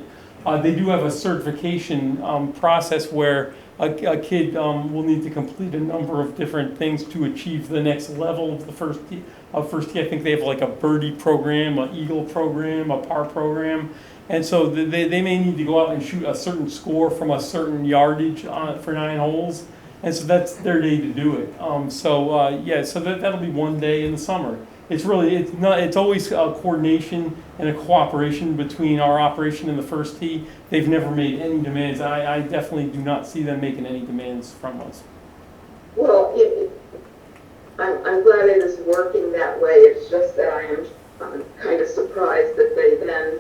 They do have a certification process where a kid will need to complete a number of different things to achieve the next level of the first tee. I think they have like a birdie program, an eagle program, a par program. And so they may need to go out and shoot a certain score from a certain yardage for 9 holes. And so that's their day to do it. So that'll be one day in the summer. It's always a coordination and a cooperation between our operation and the first tee. They've never made any demands. I definitely do not see them making any demands from us. Well, I'm glad it is working that way. It's just that I'm kind of surprised that they then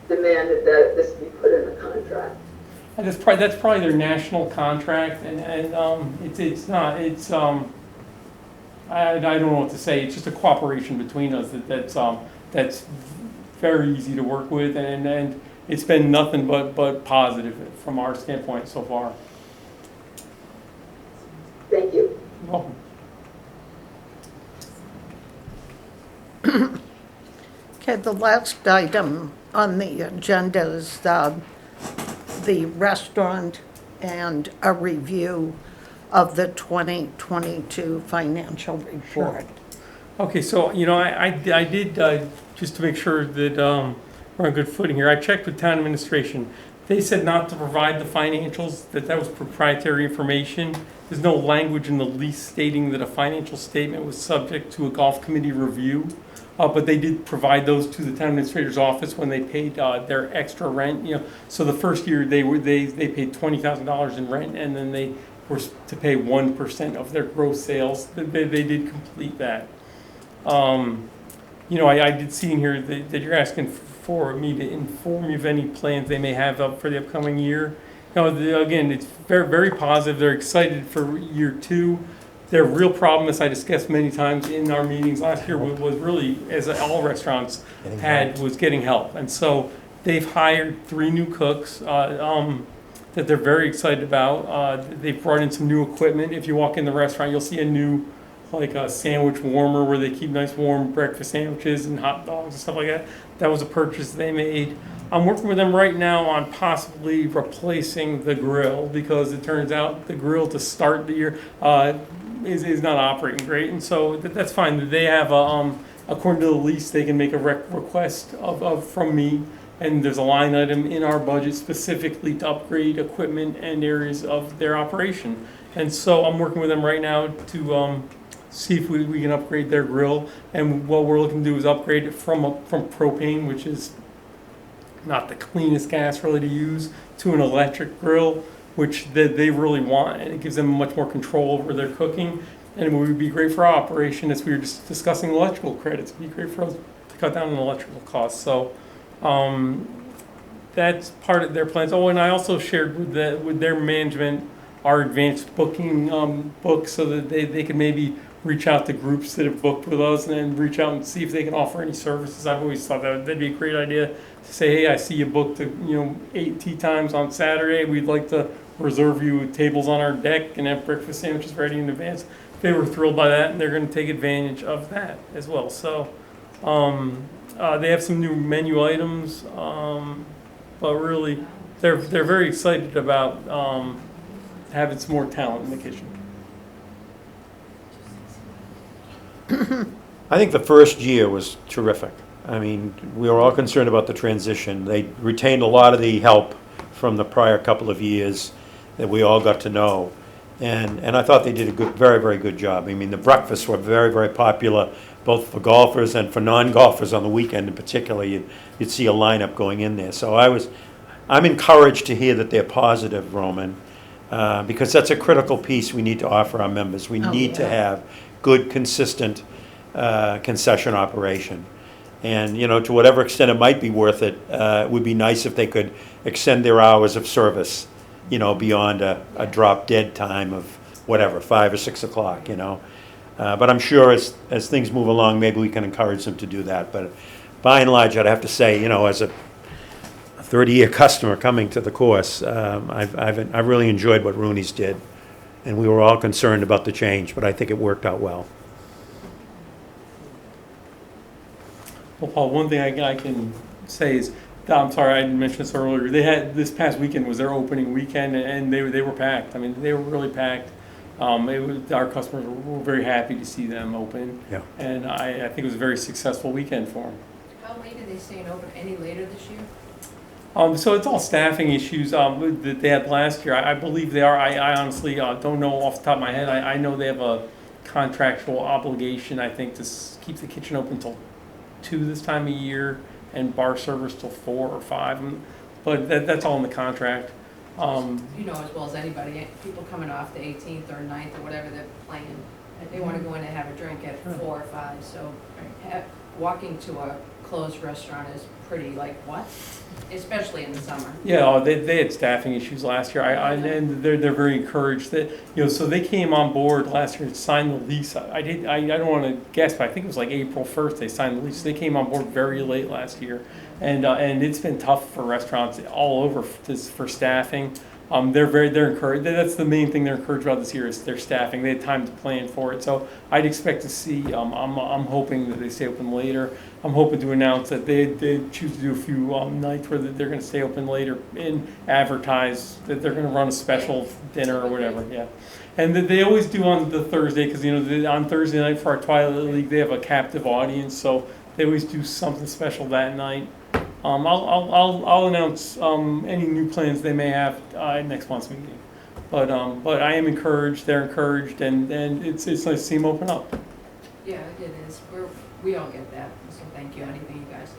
demanded that this be put in the contract. And that's probably their national contract, and it's not. I don't know what to say. It's just a cooperation between us that's very easy to work with, and it's been nothing but positive from our standpoint so far. Thank you. You're welcome. Okay, the last item on the agenda is the restaurant and a review of the 2022 financial report. Okay, so, I did, just to make sure that we're on good footing here, I checked with town administration. They said not to provide the financials, that was proprietary information. There's no language in the lease stating that a financial statement was subject to a golf committee review. But they did provide those to the town administrator's office when they paid their extra rent. So the first year they paid $20,000 in rent, and then they were to pay 1% of their gross sales. They did complete that. I did see in here that you're asking for me to inform you of any plans they may have up for the upcoming year. Again, it's very, very positive. They're excited for year 2. Their real problem, as I discussed many times in our meetings last year, was really, as all restaurants had, was getting help. And so they've hired 3 new cooks. that they're very excited about. They've brought in some new equipment. If you walk in the restaurant, you'll see a new, like a sandwich warmer where they keep nice warm breakfast sandwiches and hot dogs and stuff like that. That was a purchase they made. I'm working with them right now on possibly replacing the grill because it turns out the grill to start the year is not operating great, and so that's fine. They have according to the lease, they can make a request of from me, and there's a line item in our budget specifically to upgrade equipment and areas of their operation. And so I'm working with them right now to see if we can upgrade their grill. And what we're looking to do is upgrade it from propane, which is not the cleanest gas really to use, to an electric grill, which they really want, and it gives them much more control over their cooking. And it would be great for our operation, as we were just discussing electrical credits. It'd be great for us to cut down on electrical costs. So that's part of their plans. Oh, and I also shared with their management our advanced booking book, so that they can maybe reach out to groups that have booked with us and then reach out and see if they can offer any services. I've always thought that'd be a great idea to say, hey, I see you booked 8 tea times on Saturday. We'd like to reserve you tables on our deck and have breakfast sandwiches ready in advance. They were thrilled by that, and they're going to take advantage of that as well. So they have some new menu items, but really they're very excited about having some more talent in the kitchen. I think the first year was terrific. I mean, we were all concerned about the transition. They retained a lot of the help from the prior couple of years that we all got to know. And I thought they did a very, very good job. I mean, the breakfasts were very, very popular, both for golfers and for non-golfers on the weekend in particular. You'd see a lineup going in there. So I'm encouraged to hear that they're positive, Roman, because that's a critical piece we need to offer our members. We need to have good, consistent concession operation. And, to whatever extent it might be worth it, it would be nice if they could extend their hours of service, beyond a drop-dead time of whatever, 5 or 6 o'clock, But I'm sure as things move along, maybe we can encourage them to do that. But by and large, I'd have to say, as a 30-year customer coming to the course, I've really enjoyed what Rooney's did. And we were all concerned about the change, but I think it worked out well. Well, Paul, one thing I can say is, I'm sorry, I didn't mention this earlier. They had, this past weekend was their opening weekend, and they were packed. I mean, they were really packed. Our customers were very happy to see them open. Yeah. And I think it was a very successful weekend for them. How late are they staying open? Any later this year? So it's all staffing issues that they had last year. I believe they are. I honestly don't know off the top of my head. I know they have a contractual obligation, I think, to keep the kitchen open till 2 this time of year and bar service till 4 or 5. But that's all in the contract. You know as well as anybody, people coming off the 18th or 9th or whatever they're playing, they want to go in and have a drink at 4 or 5. So walking to a closed restaurant is pretty like what? Especially in the summer. Yeah, they had staffing issues last year. And they're very encouraged that so they came on board last year and signed the lease. I don't want to guess, but I think it was like April 1st they signed the lease. They came on board very late last year, and it's been tough for restaurants all over for staffing. They're encouraged. That's the main thing they're encouraged about this year is their staffing. They had time to plan for it, so I'd expect to see. I'm hoping that they stay open later. I'm hoping to announce that they choose to do a few nights where they're going to stay open later and advertise that they're going to run a special dinner or whatever. Yeah, and that they always do on the Thursday because on Thursday night for our Twilight League they have a captive audience, so they always do something special that night. I'll announce any new plans they may have at next month's meeting. But I am encouraged. They're encouraged, and it's nice to see them open up. Yeah, it is. We all get that. So thank you. Anything you guys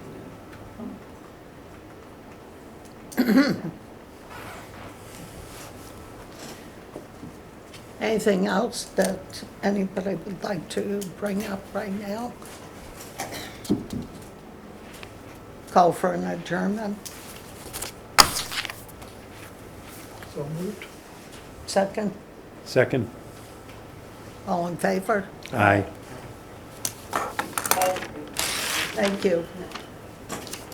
can do. Anything else that anybody would like to bring up right now? Call for an adjournment. So moved. Second. Second? All in favor? Aye. Thank you.